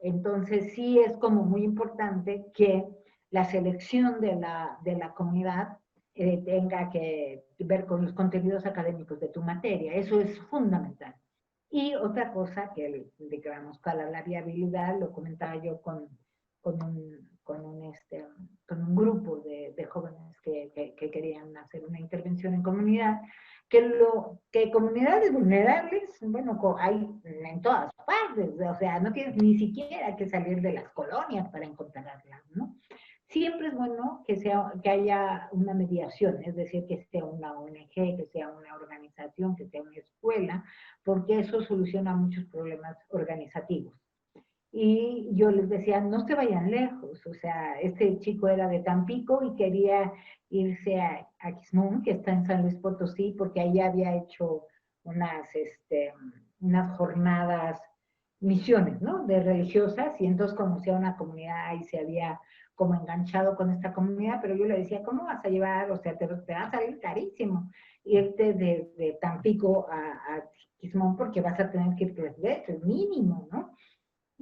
Entonces sí es como muy importante que la selección de la comunidad tenga que ver con los contenidos académicos de tu materia. Eso es fundamental. Y otra cosa que, digamos, para la viabilidad, lo comentaba yo con un grupo de jóvenes que querían hacer una intervención en comunidad, que comunidades vulnerables, bueno, hay en todas partes, o sea, no tienes ni siquiera que salir de las colonias para encontrarlas, ¿no? Siempre es bueno que haya una mediación, es decir, que sea una ONG, que sea una organización, que sea una escuela, porque eso soluciona muchos problemas organizativos. Y yo les decía, no se vayan lejos, o sea, este chico era de Tampico y quería irse a Quismón, que está en San Luis Potosí, porque ahí había hecho unas jornadas, misiones, ¿no? De religiosas, y entonces conocía a una comunidad y se había como enganchado con esta comunidad, pero yo le decía, ¿cómo vas a llevar? O sea, te va a salir carísimo irte de Tampico a Quismón, porque vas a tener que ir 3 veces, mínimo, ¿no?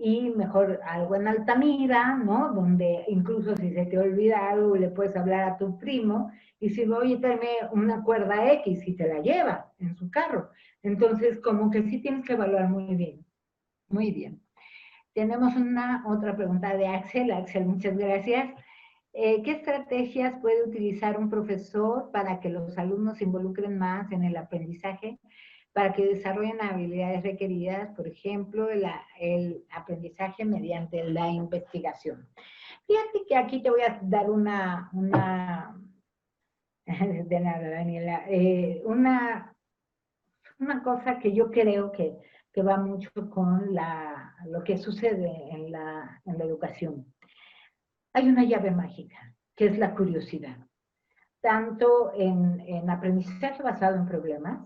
y mejor algo en Altamira, ¿no? Donde incluso si se te olvida algo le puedes hablar a tu primo y si oye, tráeme una cuerda X y te la lleva en su carro. Entonces, como que sí tienes que evaluar muy bien. Muy bien. Tenemos una otra pregunta de Axel. Axel, muchas gracias. ¿Qué estrategias puede utilizar un profesor para que los alumnos se involucren más en el aprendizaje, para que desarrollen habilidades requeridas, por ejemplo, el aprendizaje mediante la investigación? Fíjate que aquí te voy a dar de nada, Daniela, una cosa que yo creo que va mucho con lo que sucede en la educación. Hay una llave mágica, que es la curiosidad, tanto en aprendizaje basado en problemas,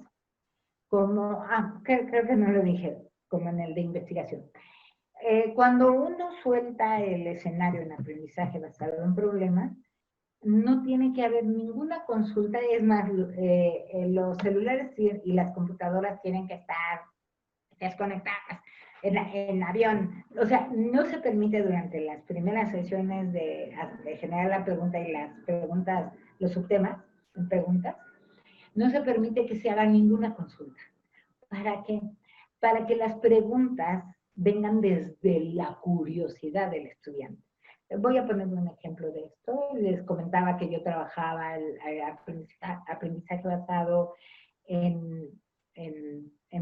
como, creo que no lo dije, como en el de investigación. Cuando uno suelta el escenario en aprendizaje basado en problemas, no tiene que haber ninguna consulta, es más, los celulares y las computadoras tienen que estar desconectadas en avión. O sea, no se permite durante las primeras sesiones de generar la pregunta y las preguntas, los subtemas, preguntas, no se permite que se haga ninguna consulta. ¿Para qué? Para que las preguntas vengan desde la curiosidad del estudiante. Voy a poner un ejemplo de esto. Les comentaba que yo trabajaba el aprendizaje basado en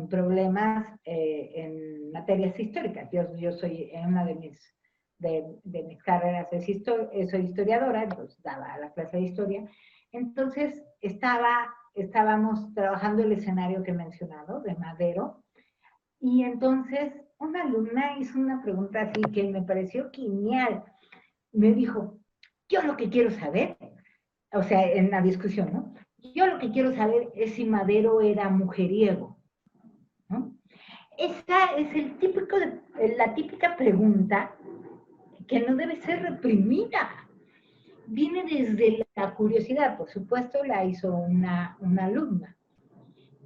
problemas en materias históricas. Yo soy en una de mis carreras, soy historiadora, entonces daba la clase de historia. Entonces estábamos trabajando el escenario que he mencionado, de Madero, y entonces una alumna hizo una pregunta así que me pareció genial. Me dijo, yo lo que quiero saber, o sea, en la discusión, ¿no? Yo lo que quiero saber es si Madero era mujeriego, ¿no? Esta es la típica pregunta que no debe ser reprimida. Viene desde la curiosidad, por supuesto, la hizo una alumna.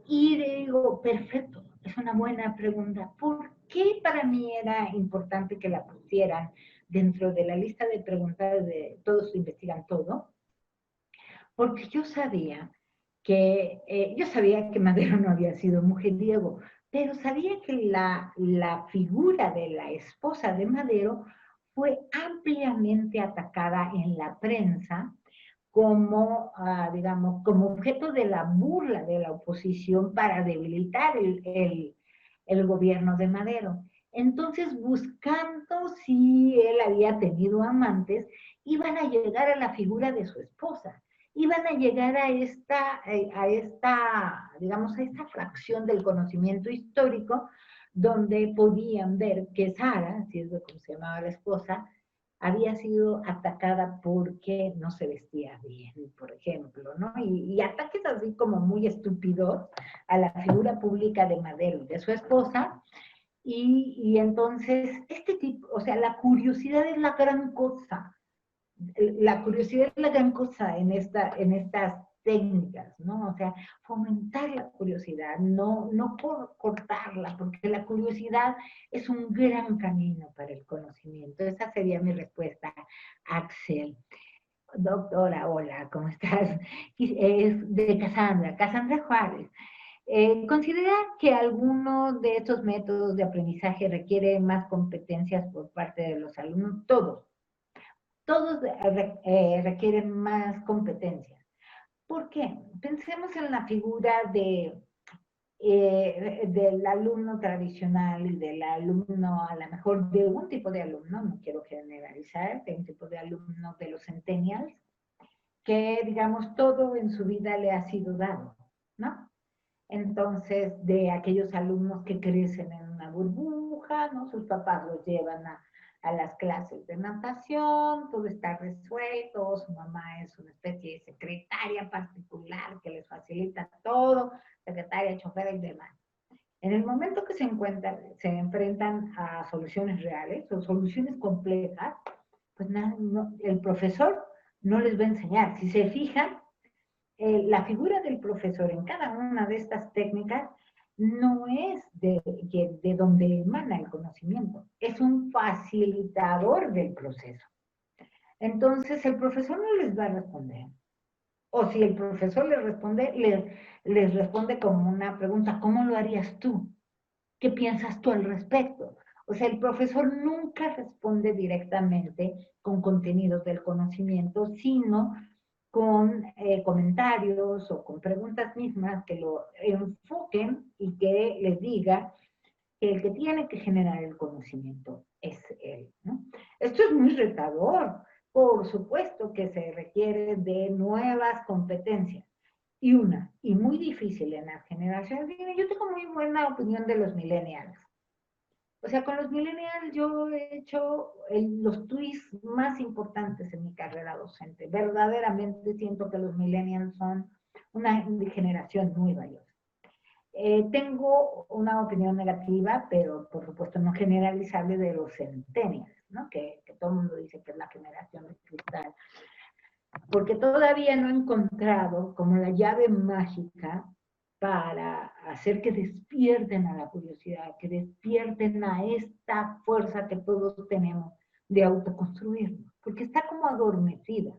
Y le digo, perfecto, es una buena pregunta. ¿Por qué para mí era importante que la pusieran dentro de la lista de preguntas de Todos investigan todo? Porque yo sabía que Madero no había sido mujeriego, pero sabía que la figura de la esposa de Madero fue ampliamente atacada en la prensa como, digamos, como objeto de la burla de la oposición para debilitar el gobierno de Madero. Entonces, buscando si él había tenido amantes, iban a llegar a la figura de su esposa, iban a llegar a esta, digamos, a esta fracción del conocimiento histórico, donde podían ver que Sara, si es como se llamaba la esposa, había sido atacada porque no se vestía bien, por ejemplo, ¿no? Y ataques así como muy estúpidos a la figura pública de Madero y de su esposa. Y entonces, este tipo, o sea, la curiosidad es la gran cosa. La curiosidad es la gran cosa en estas técnicas, ¿no? O sea, fomentar la curiosidad, no por cortarla, porque la curiosidad es un gran camino para el conocimiento. Esa sería mi respuesta, Axel. Doctora, hola, ¿cómo estás? Es de Cassandra Juárez. ¿Considera que alguno de estos métodos de aprendizaje requiere más competencias por parte de los alumnos? Todos requieren más competencias. ¿Por qué? Pensemos en la figura del alumno tradicional y del alumno, a lo mejor de un tipo de alumno, no quiero generalizar, de un tipo de alumno de los centennials, que digamos todo en su vida le ha sido dado, ¿no? Entonces, de aquellos alumnos que crecen en una burbuja, ¿no? Sus papás los llevan a las clases de natación, todo está resuelto, su mamá es una especie de secretaria particular que les facilita todo, secretaria, chofer y demás. En el momento que se enfrentan a soluciones reales o soluciones complejas, pues nada, el profesor no les va a enseñar. Si se fijan, la figura del profesor en cada una de estas técnicas no es de donde emana el conocimiento, es un facilitador del proceso. Entonces, el profesor no les va a responder. O si el profesor les responde, les responde como una pregunta, ¿cómo lo harías tú? ¿Qué piensas tú al respecto? O sea, el profesor nunca responde directamente con contenidos del conocimiento, sino con comentarios o con preguntas mismas que lo enfoquen y que les diga que el que tiene que generar el conocimiento es él, ¿no? Esto es muy retador. Por supuesto que se requiere de nuevas competencias. Y muy difícil en las generaciones. Yo tengo muy buena opinión de los millennials. O sea, con los millennials yo he hecho los twists más importantes en mi carrera docente. Verdaderamente siento que los millennials son una generación muy valiosa. Tengo una opinión negativa, pero por supuesto no generalizable, de los centennials, ¿no? Que todo el mundo dice que es la generación de cristal. Porque todavía no he encontrado como la llave mágica para hacer que despierten a la curiosidad, que despierten a esta fuerza que todos tenemos de autoconstruirnos, porque está como adormecida.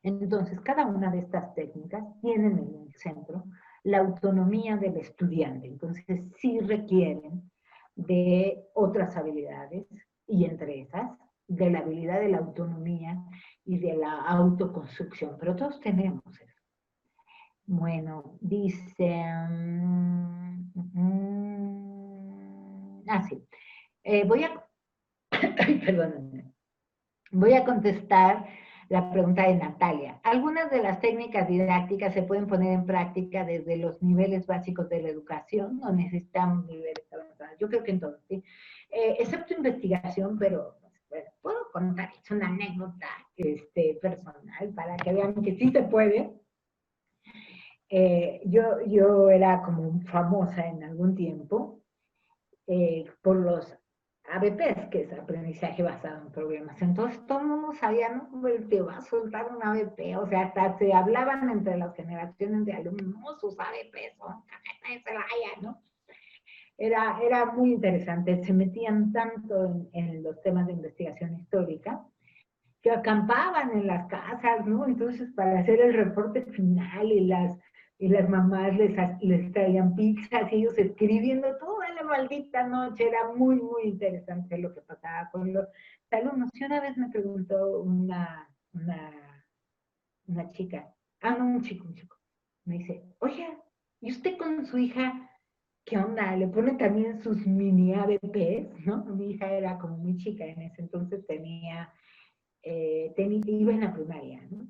Entonces, cada una de estas técnicas tienen en el centro la autonomía del estudiante. Entonces, sí requieren de otras habilidades, y entre esas, de la habilidad de la autonomía y de la autoconstrucción. Pero todos tenemos eso. Bueno, dice... sí. Voy a... Perdónenme. Voy a contestar la pregunta de Natalia. Algunas de las técnicas didácticas se pueden poner en práctica desde los niveles básicos de la educación, no necesitamos niveles avanzados. Yo creo que en todo, ¿sí? Excepto investigación, pero bueno, puedo contar, es una anécdota personal para que vean que sí se puede. Yo era como famosa en algún tiempo por los ABPs, que es aprendizaje basado en problemas. Entonces todo el mundo sabía, ¿no? Te va a soltar un ABP, o sea, hasta se hablaban entre las generaciones de alumnos, sus ABPs son cajeta de Celaya, ¿no? Era muy interesante, se metían tanto en los temas de investigación histórica, que acampaban en las casas, ¿no? Entonces, para hacer el reporte final y las mamás les traían pizzas y ellos escribiendo toda la maldita noche. Era muy, muy interesante lo que pasaba con los alumnos. Y una vez me preguntó una chica, no, un chico, me dice, oye, ¿y usted con su hija qué onda? ¿Le pone también sus mini ABPs, no? Mi hija era como muy chica en ese entonces, iba en la primaria, ¿no?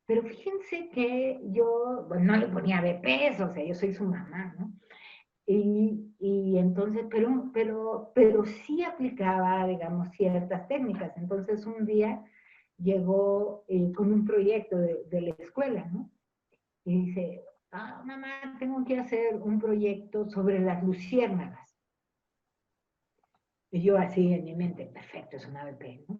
Pero fíjense que yo, bueno, no le ponía ABPs, o sea, yo soy su mamá, ¿no? Y entonces, pero sí aplicaba, digamos, ciertas técnicas. Entonces, un día llegó con un proyecto de la escuela, ¿no? Y dice, mamá, tengo que hacer un proyecto sobre las luciérnagas. Y yo así en mi mente, perfecto, es un ABP, ¿no?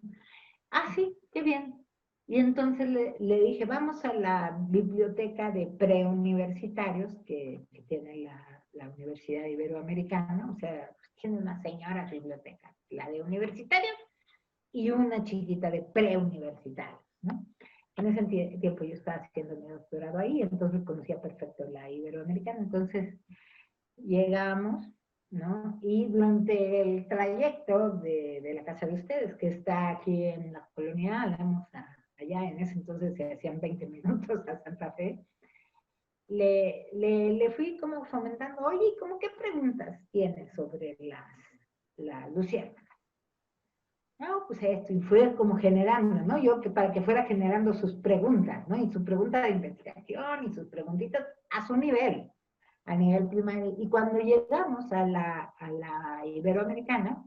Sí, qué bien. Y entonces le dije, vamos a la biblioteca de preuniversitarios que tiene la Universidad Iberoamericana, o sea, tiene una señora biblioteca, la de universitarios y una chiquita de preuniversitarios, ¿no? En ese tiempo yo estaba haciendo mi doctorado ahí, entonces conocía perfecto la Iberoamericana, entonces llegamos, ¿no? Y durante el trayecto de la casa de ustedes, que está aquí en la colonia Álamos, allá en ese entonces se hacían 20 minutos a Santa Fe, le fui como fomentando, oye, ¿cómo qué preguntas tienes sobre la luciérnagas? No, pues esto, y fue como generando, ¿no? Yo, para que fuera generando sus preguntas, ¿no? Y su pregunta de investigación y sus preguntitas a su nivel, a nivel primario. Y cuando llegamos a la Iberoamericana,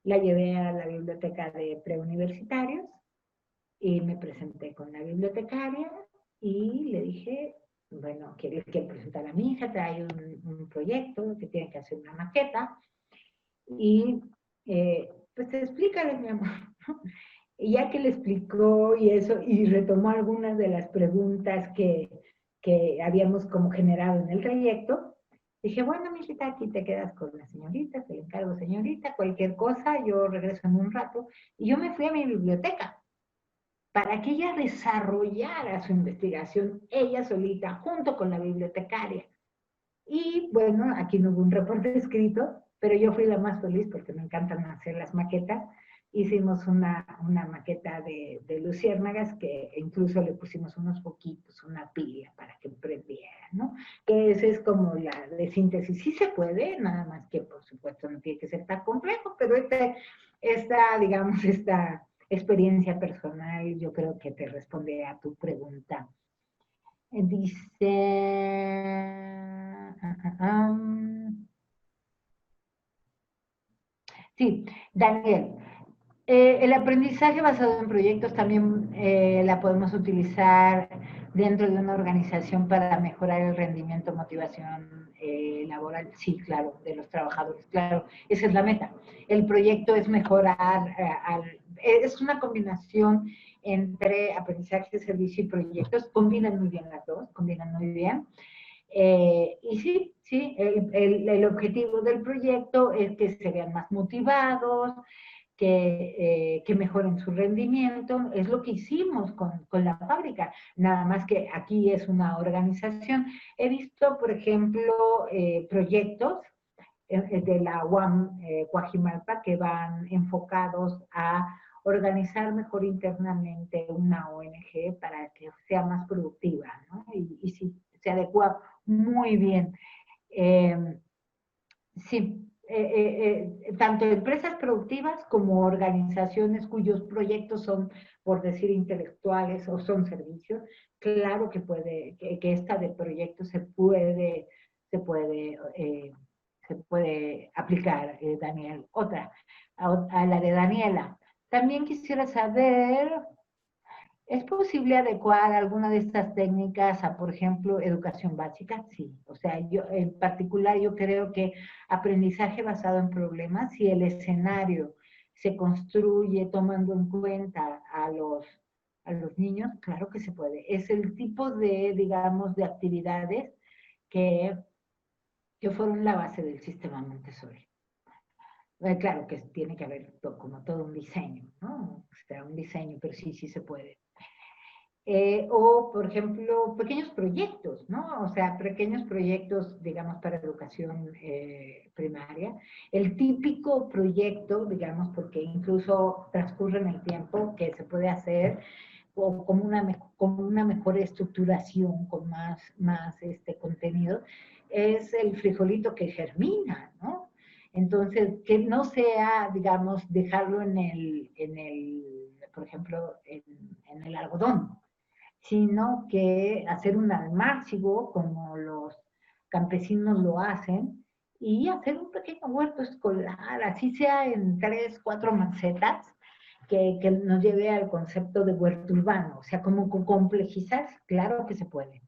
la llevé a la biblioteca de preuniversitarios y me presenté con la bibliotecaria y le dije, bueno, quiero presentar a mi hija, trae un proyecto que tiene que hacer una maqueta y pues explícale, mi amor. Y ya que le explicó y eso, y retomó algunas de las preguntas que habíamos como generado en el trayecto, Dije, bueno, mijita, aquí te quedas con la señorita, te le encargo, señorita, cualquier cosa, yo regreso en un rato. Y yo me fui a mi biblioteca para que ella desarrollara su investigación, ella solita, junto con la bibliotecaria. Y bueno, aquí no hubo un reporte escrito, pero yo fui la más feliz porque me encantan hacer las maquetas. Hicimos una maqueta de luciérnagas que incluso le pusimos unos poquitos, una pila para que prendiera, ¿no? Que esa es como la de síntesis. Sí se puede, nada más que por supuesto no tiene que ser tan complejo, pero digamos, esta experiencia personal yo creo que te responde a tu pregunta. Dice... Sí, Daniel, el aprendizaje basado en proyectos también la podemos utilizar dentro de una organización para mejorar el rendimiento, motivación laboral. Sí, claro, de los trabajadores, claro, esa es la meta. El proyecto es mejorar, es una combinación entre aprendizaje, servicio y proyectos. Combinan muy bien las dos, combinan muy bien. Y sí, sí, el objetivo del proyecto es que se vean más motivados, que mejoren su rendimiento. Es lo que hicimos con la fábrica, nada más que aquí es una organización. He visto, por ejemplo, proyectos de la UAM Coajimalpa que van enfocados a organizar mejor internamente una ONG para que sea más productiva, ¿no? Y sí, se adecua muy bien. Sí, tanto empresas productivas como organizaciones cuyos proyectos son, por decir, intelectuales o son servicios, claro que que esta de proyectos se puede, se puede aplicar, Daniel. Otra, a la de Daniela. También quisiera saber, ¿es posible adecuar alguna de estas técnicas a, por ejemplo, educación básica? Sí. O sea, yo en particular yo creo que aprendizaje basado en problemas, si el escenario se construye tomando en cuenta a los niños, claro que se puede. Es el tipo de, digamos, de actividades que, que fueron la base del sistema Montessori. Claro que tiene que haber como todo un diseño, ¿no? O sea, un diseño, pero sí, sí se puede. O, por ejemplo, pequeños proyectos, ¿no? O sea, pequeños proyectos, digamos, para educación primaria. El típico proyecto, digamos, porque incluso transcurre en el tiempo, que se puede hacer como una mejor estructuración, con más contenido, es el frijolito que germina, ¿no? Entonces, que no sea, digamos, dejarlo por ejemplo, en el algodón, sino que hacer un almácigo como los campesinos lo hacen y hacer un pequeño huerto escolar, así sea en 3, 4 macetas, que nos lleve al concepto de huerto urbano, o sea, como complejizar, claro que se puede.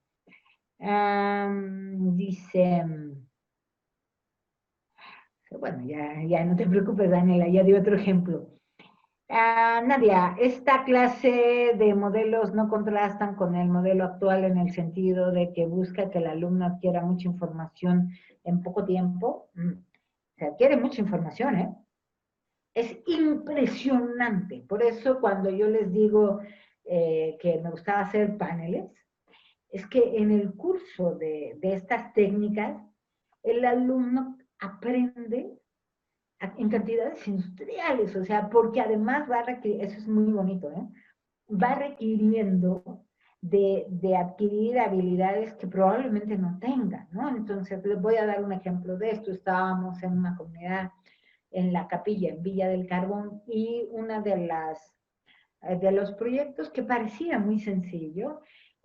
Dice, bueno, ya no te preocupes, Daniela, ya di otro ejemplo. Nadia, esta clase de modelos no contrastan con el modelo actual en el sentido de que busca que el alumno adquiera mucha información en poco tiempo. Se adquiere mucha información, ¿eh? Es impresionante. Por eso cuando yo les digo que me gustaba hacer paneles, es que en el curso de estas técnicas, el alumno aprende en cantidades industriales, o sea, porque además va a requerir, eso es muy bonito, ¿eh? Va requiriendo de adquirir habilidades que probablemente no tengan, ¿no? Entonces, les voy a dar un ejemplo de esto. Estábamos en una comunidad en La Capilla, en Villa del Carbón, y una de los proyectos que parecía muy sencillo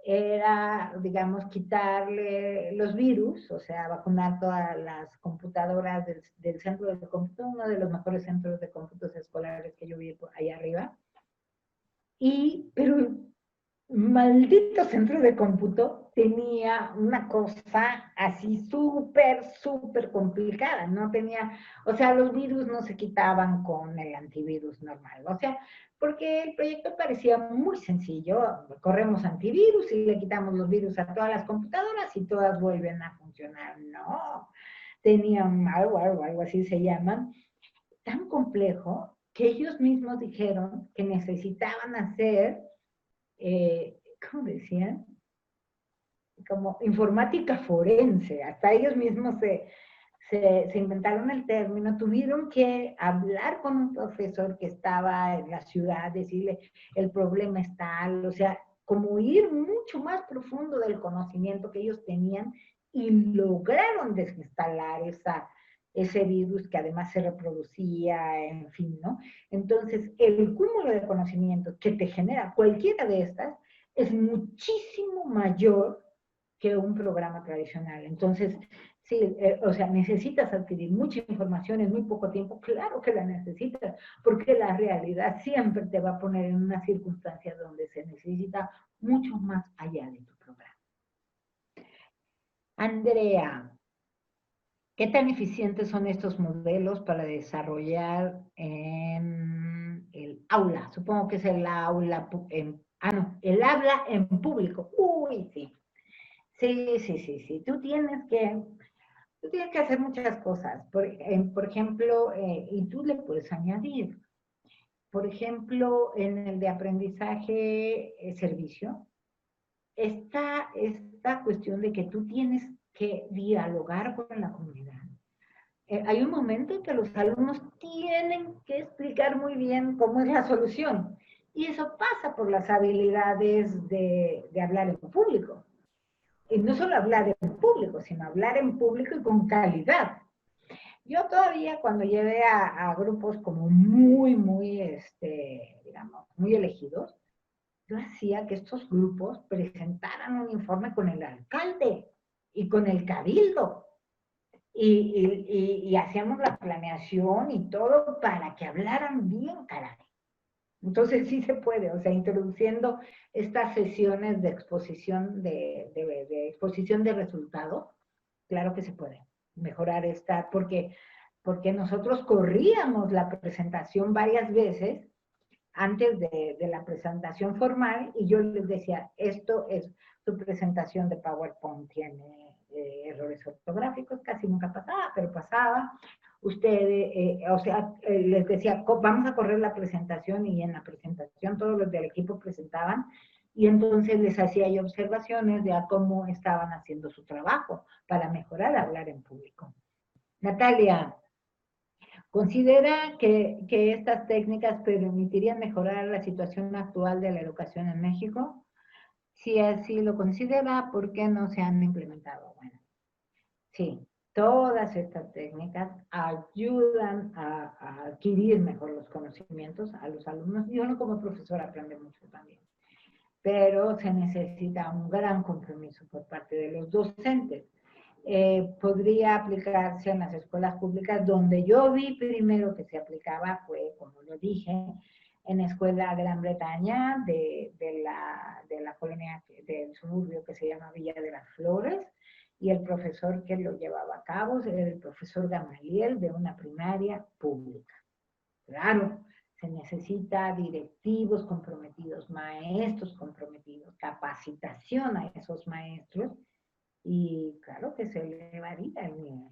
era, digamos, quitarle los virus, o sea, vacunar todas las computadoras del centro de cómputo, uno de los mejores centros de cómputos escolares que yo vi allá arriba. Pero maldito centro de cómputo tenía una cosa así súper complicada. No tenía, o sea, los virus no se quitaban con el antivirus normal. O sea, porque el proyecto parecía muy sencillo. Corremos antivirus y le quitamos los virus a todas las computadoras y todas vuelven a funcionar. No, tenían algo así se llaman, tan complejo que ellos mismos dijeron que necesitaban hacer, ¿cómo decían? Como informática forense. Hasta ellos mismos se inventaron el término, tuvieron que hablar con un profesor que estaba en la ciudad, decirle, el problema es tal, o sea, como ir mucho más profundo del conocimiento que ellos tenían y lograron desinstalar ese virus que además se reproducía, en fin, ¿no? Entonces, el cúmulo de conocimiento que te genera cualquiera de estas es muchísimo mayor que un programa tradicional. Entonces, sí, o sea, necesitas adquirir mucha información en muy poco tiempo. Claro que la necesitas, porque la realidad siempre te va a poner en una circunstancia donde se necesita mucho más allá de tu programa. Andrea, ¿qué tan eficientes son estos modelos para desarrollar en el aula? Supongo que es el aula, el habla en público. Uy, sí. Sí. Tú tienes que hacer muchas cosas. Por ejemplo, y tú le puedes añadir, por ejemplo, en el de aprendizaje servicio, esta cuestión de que tú tienes que dialogar con la comunidad. Hay un momento en que los alumnos tienen que explicar muy bien cómo es la solución. Y eso pasa por las habilidades de hablar en público. Y no solo hablar en público, sino hablar en público y con calidad. Yo todavía cuando llevé a grupos como digamos, muy elegidos, yo hacía que estos grupos presentaran un informe con el alcalde y con el cabildo. Y hacíamos la planeación y todo para que hablaran bien, caray. Entonces sí se puede, o sea, introduciendo estas sesiones de exposición de exposición de resultados, claro que se puede mejorar porque nosotros corríamos la presentación varias veces antes de la presentación formal y yo les decía, esto es su presentación de PowerPoint, tiene errores ortográficos, casi nunca pasaba, pero pasaba. Ustedes, les decía, vamos a correr la presentación y en la presentación todos los del equipo presentaban y entonces les hacía yo observaciones de a cómo estaban haciendo su trabajo para mejorar hablar en público. Natalia, ¿considera que estas técnicas permitirían mejorar la situación actual de la educación en México? Si así lo considera, ¿por qué no se han implementado? Bueno, sí, todas estas técnicas ayudan a adquirir mejor los conocimientos a los alumnos y uno como profesor aprende mucho también. Pero se necesita un gran compromiso por parte de los docentes. Podría aplicarse en las escuelas públicas, donde yo vi primero que se aplicaba fue, como lo dije, en la escuela Gran Bretaña de la colonia del suburbio que se llama Villa de las Flores, y el profesor que lo llevaba a cabo era el profesor Gamaliel de una primaria pública. Claro, se necesita directivos comprometidos, maestros comprometidos, capacitación a esos maestros, y claro que se elevaría el nivel.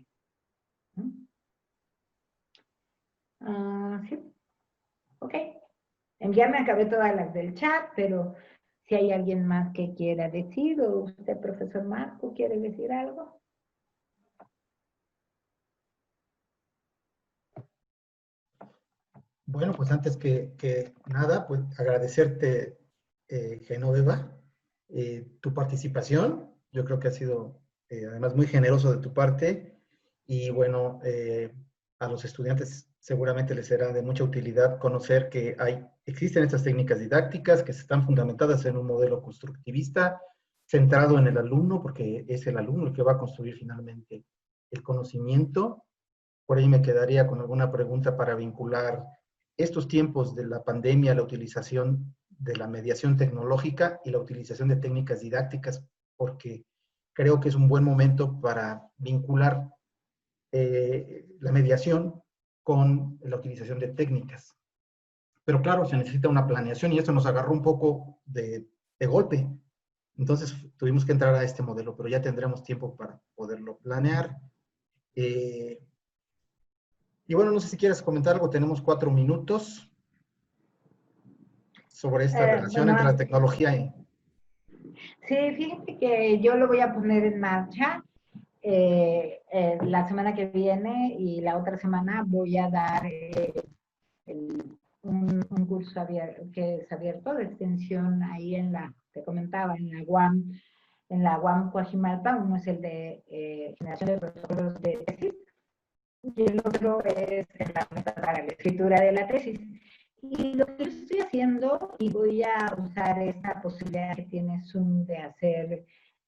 Sí, ok. Ya me acabé todas las del chat, pero si hay alguien más que quiera decir, o usted, profesor Marco, quiere decir algo. Bueno, pues antes que nada, pues agradecerte, Genoveva, tu participación. Yo creo que ha sido además muy generoso de tu parte y bueno, a los estudiantes seguramente les será de mucha utilidad conocer que existen estas técnicas didácticas que están fundamentadas en un modelo constructivista centrado en el alumno, porque es el alumno el que va a construir finalmente el conocimiento. Por ahí me quedaría con alguna pregunta para vincular estos tiempos de la pandemia, la utilización de la mediación tecnológica y la utilización de técnicas didácticas, porque creo que es un buen momento para vincular la mediación con la utilización de técnicas. Pero claro, se necesita una planeación y esto nos agarró un poco de golpe. Entonces tuvimos que entrar a este modelo, pero ya tendremos tiempo para poderlo planear. Y bueno, no sé si quieres comentar algo, tenemos 4 minutos sobre esta relación entre la tecnología y... Sí, fíjate que yo lo voy a poner en marcha la semana que viene y la otra semana voy a dar un curso que es abierto de extensión ahí te comentaba, en la UAM Coajimalpa. Uno es el de generación de protocolos de tesis y el otro es la meta para la escritura de la tesis. Y lo que estoy haciendo, y voy a usar esta posibilidad que tiene Zoom de hacer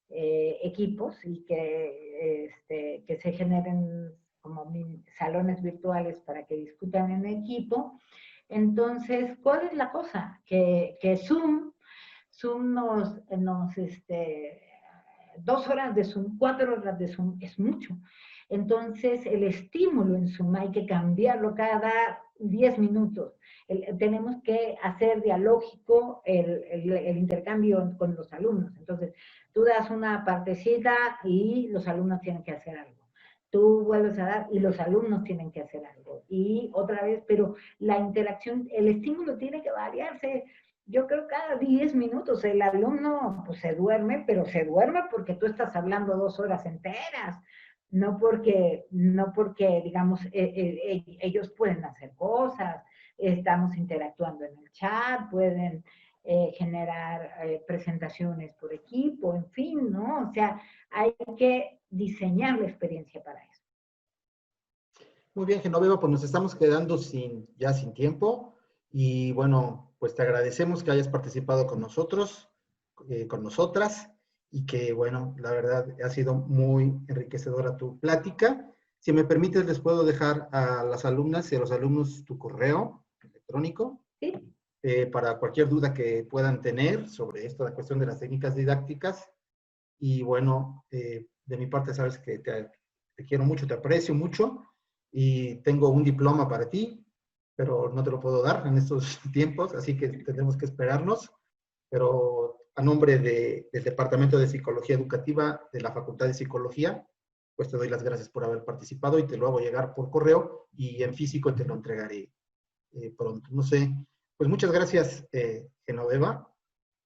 equipos y que se generen como salones virtuales para que discutan en equipo. Entonces, ¿cuál es la cosa? Que Zoom nos 2 horas de Zoom, 4 horas de Zoom es mucho. Entonces, el estímulo en Zoom hay que cambiarlo cada 10 minutos. Tenemos que hacer dialógico el intercambio con los alumnos. Entonces, tú das una partecita y los alumnos tienen que hacer algo. Tú vuelves a dar y los alumnos tienen que hacer algo. Y otra vez, pero la interacción, el estímulo tiene que variarse. Yo creo cada 10 minutos el alumno pues se duerme, pero se duerme porque tú estás hablando 2 horas enteras. No porque digamos, ellos pueden hacer cosas, estamos interactuando en el chat, pueden generar presentaciones por equipo, en fin, ¿no? O sea, hay que diseñar la experiencia para eso. Muy bien, Genoveva, pues nos estamos quedando ya sin tiempo y bueno, pues te agradecemos que hayas participado con nosotros, con nosotras y que bueno, la verdad ha sido muy enriquecedora tu plática. Si me permites, les puedo dejar a las alumnas y a los alumnos tu correo electrónico. ¿Sí? Para cualquier duda que puedan tener sobre esta cuestión de las técnicas didácticas. Y bueno, de mi parte sabes que te quiero mucho, te aprecio mucho y tengo un diploma para ti, pero no te lo puedo dar en estos tiempos, así que tendremos que esperarnos. Pero a nombre del Departamento de Psicología Educativa de la Facultad de Psicología, pues te doy las gracias por haber participado y te lo hago llegar por correo y en físico te lo entregaré pronto. No sé, pues muchas gracias, Genoveva.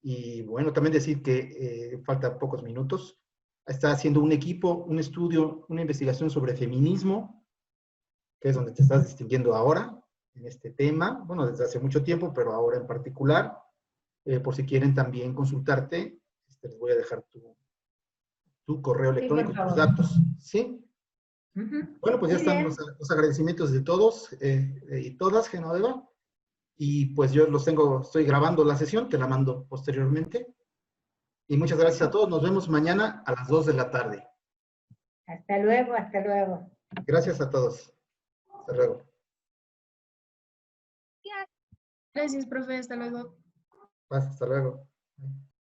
Y bueno, también decir que falta pocos minutos. Está haciendo un equipo, un estudio, una investigación sobre feminismo, que es donde te estás distinguiendo ahora en este tema. Bueno, desde hace mucho tiempo, pero ahora en particular. Por si quieren también consultarte, les voy a dejar tu correo electrónico, tus datos. ¿Sí? Bueno, pues ya están los agradecimientos de todos y todas, Genoveva. Y pues yo estoy grabando la sesión, te la mando posteriormente. Y muchas gracias a todos. Nos vemos mañana a las 2 de la tarde. Hasta luego, hasta luego. Gracias a todos. Hasta luego. Gracias, profe. Hasta luego. Hasta luego.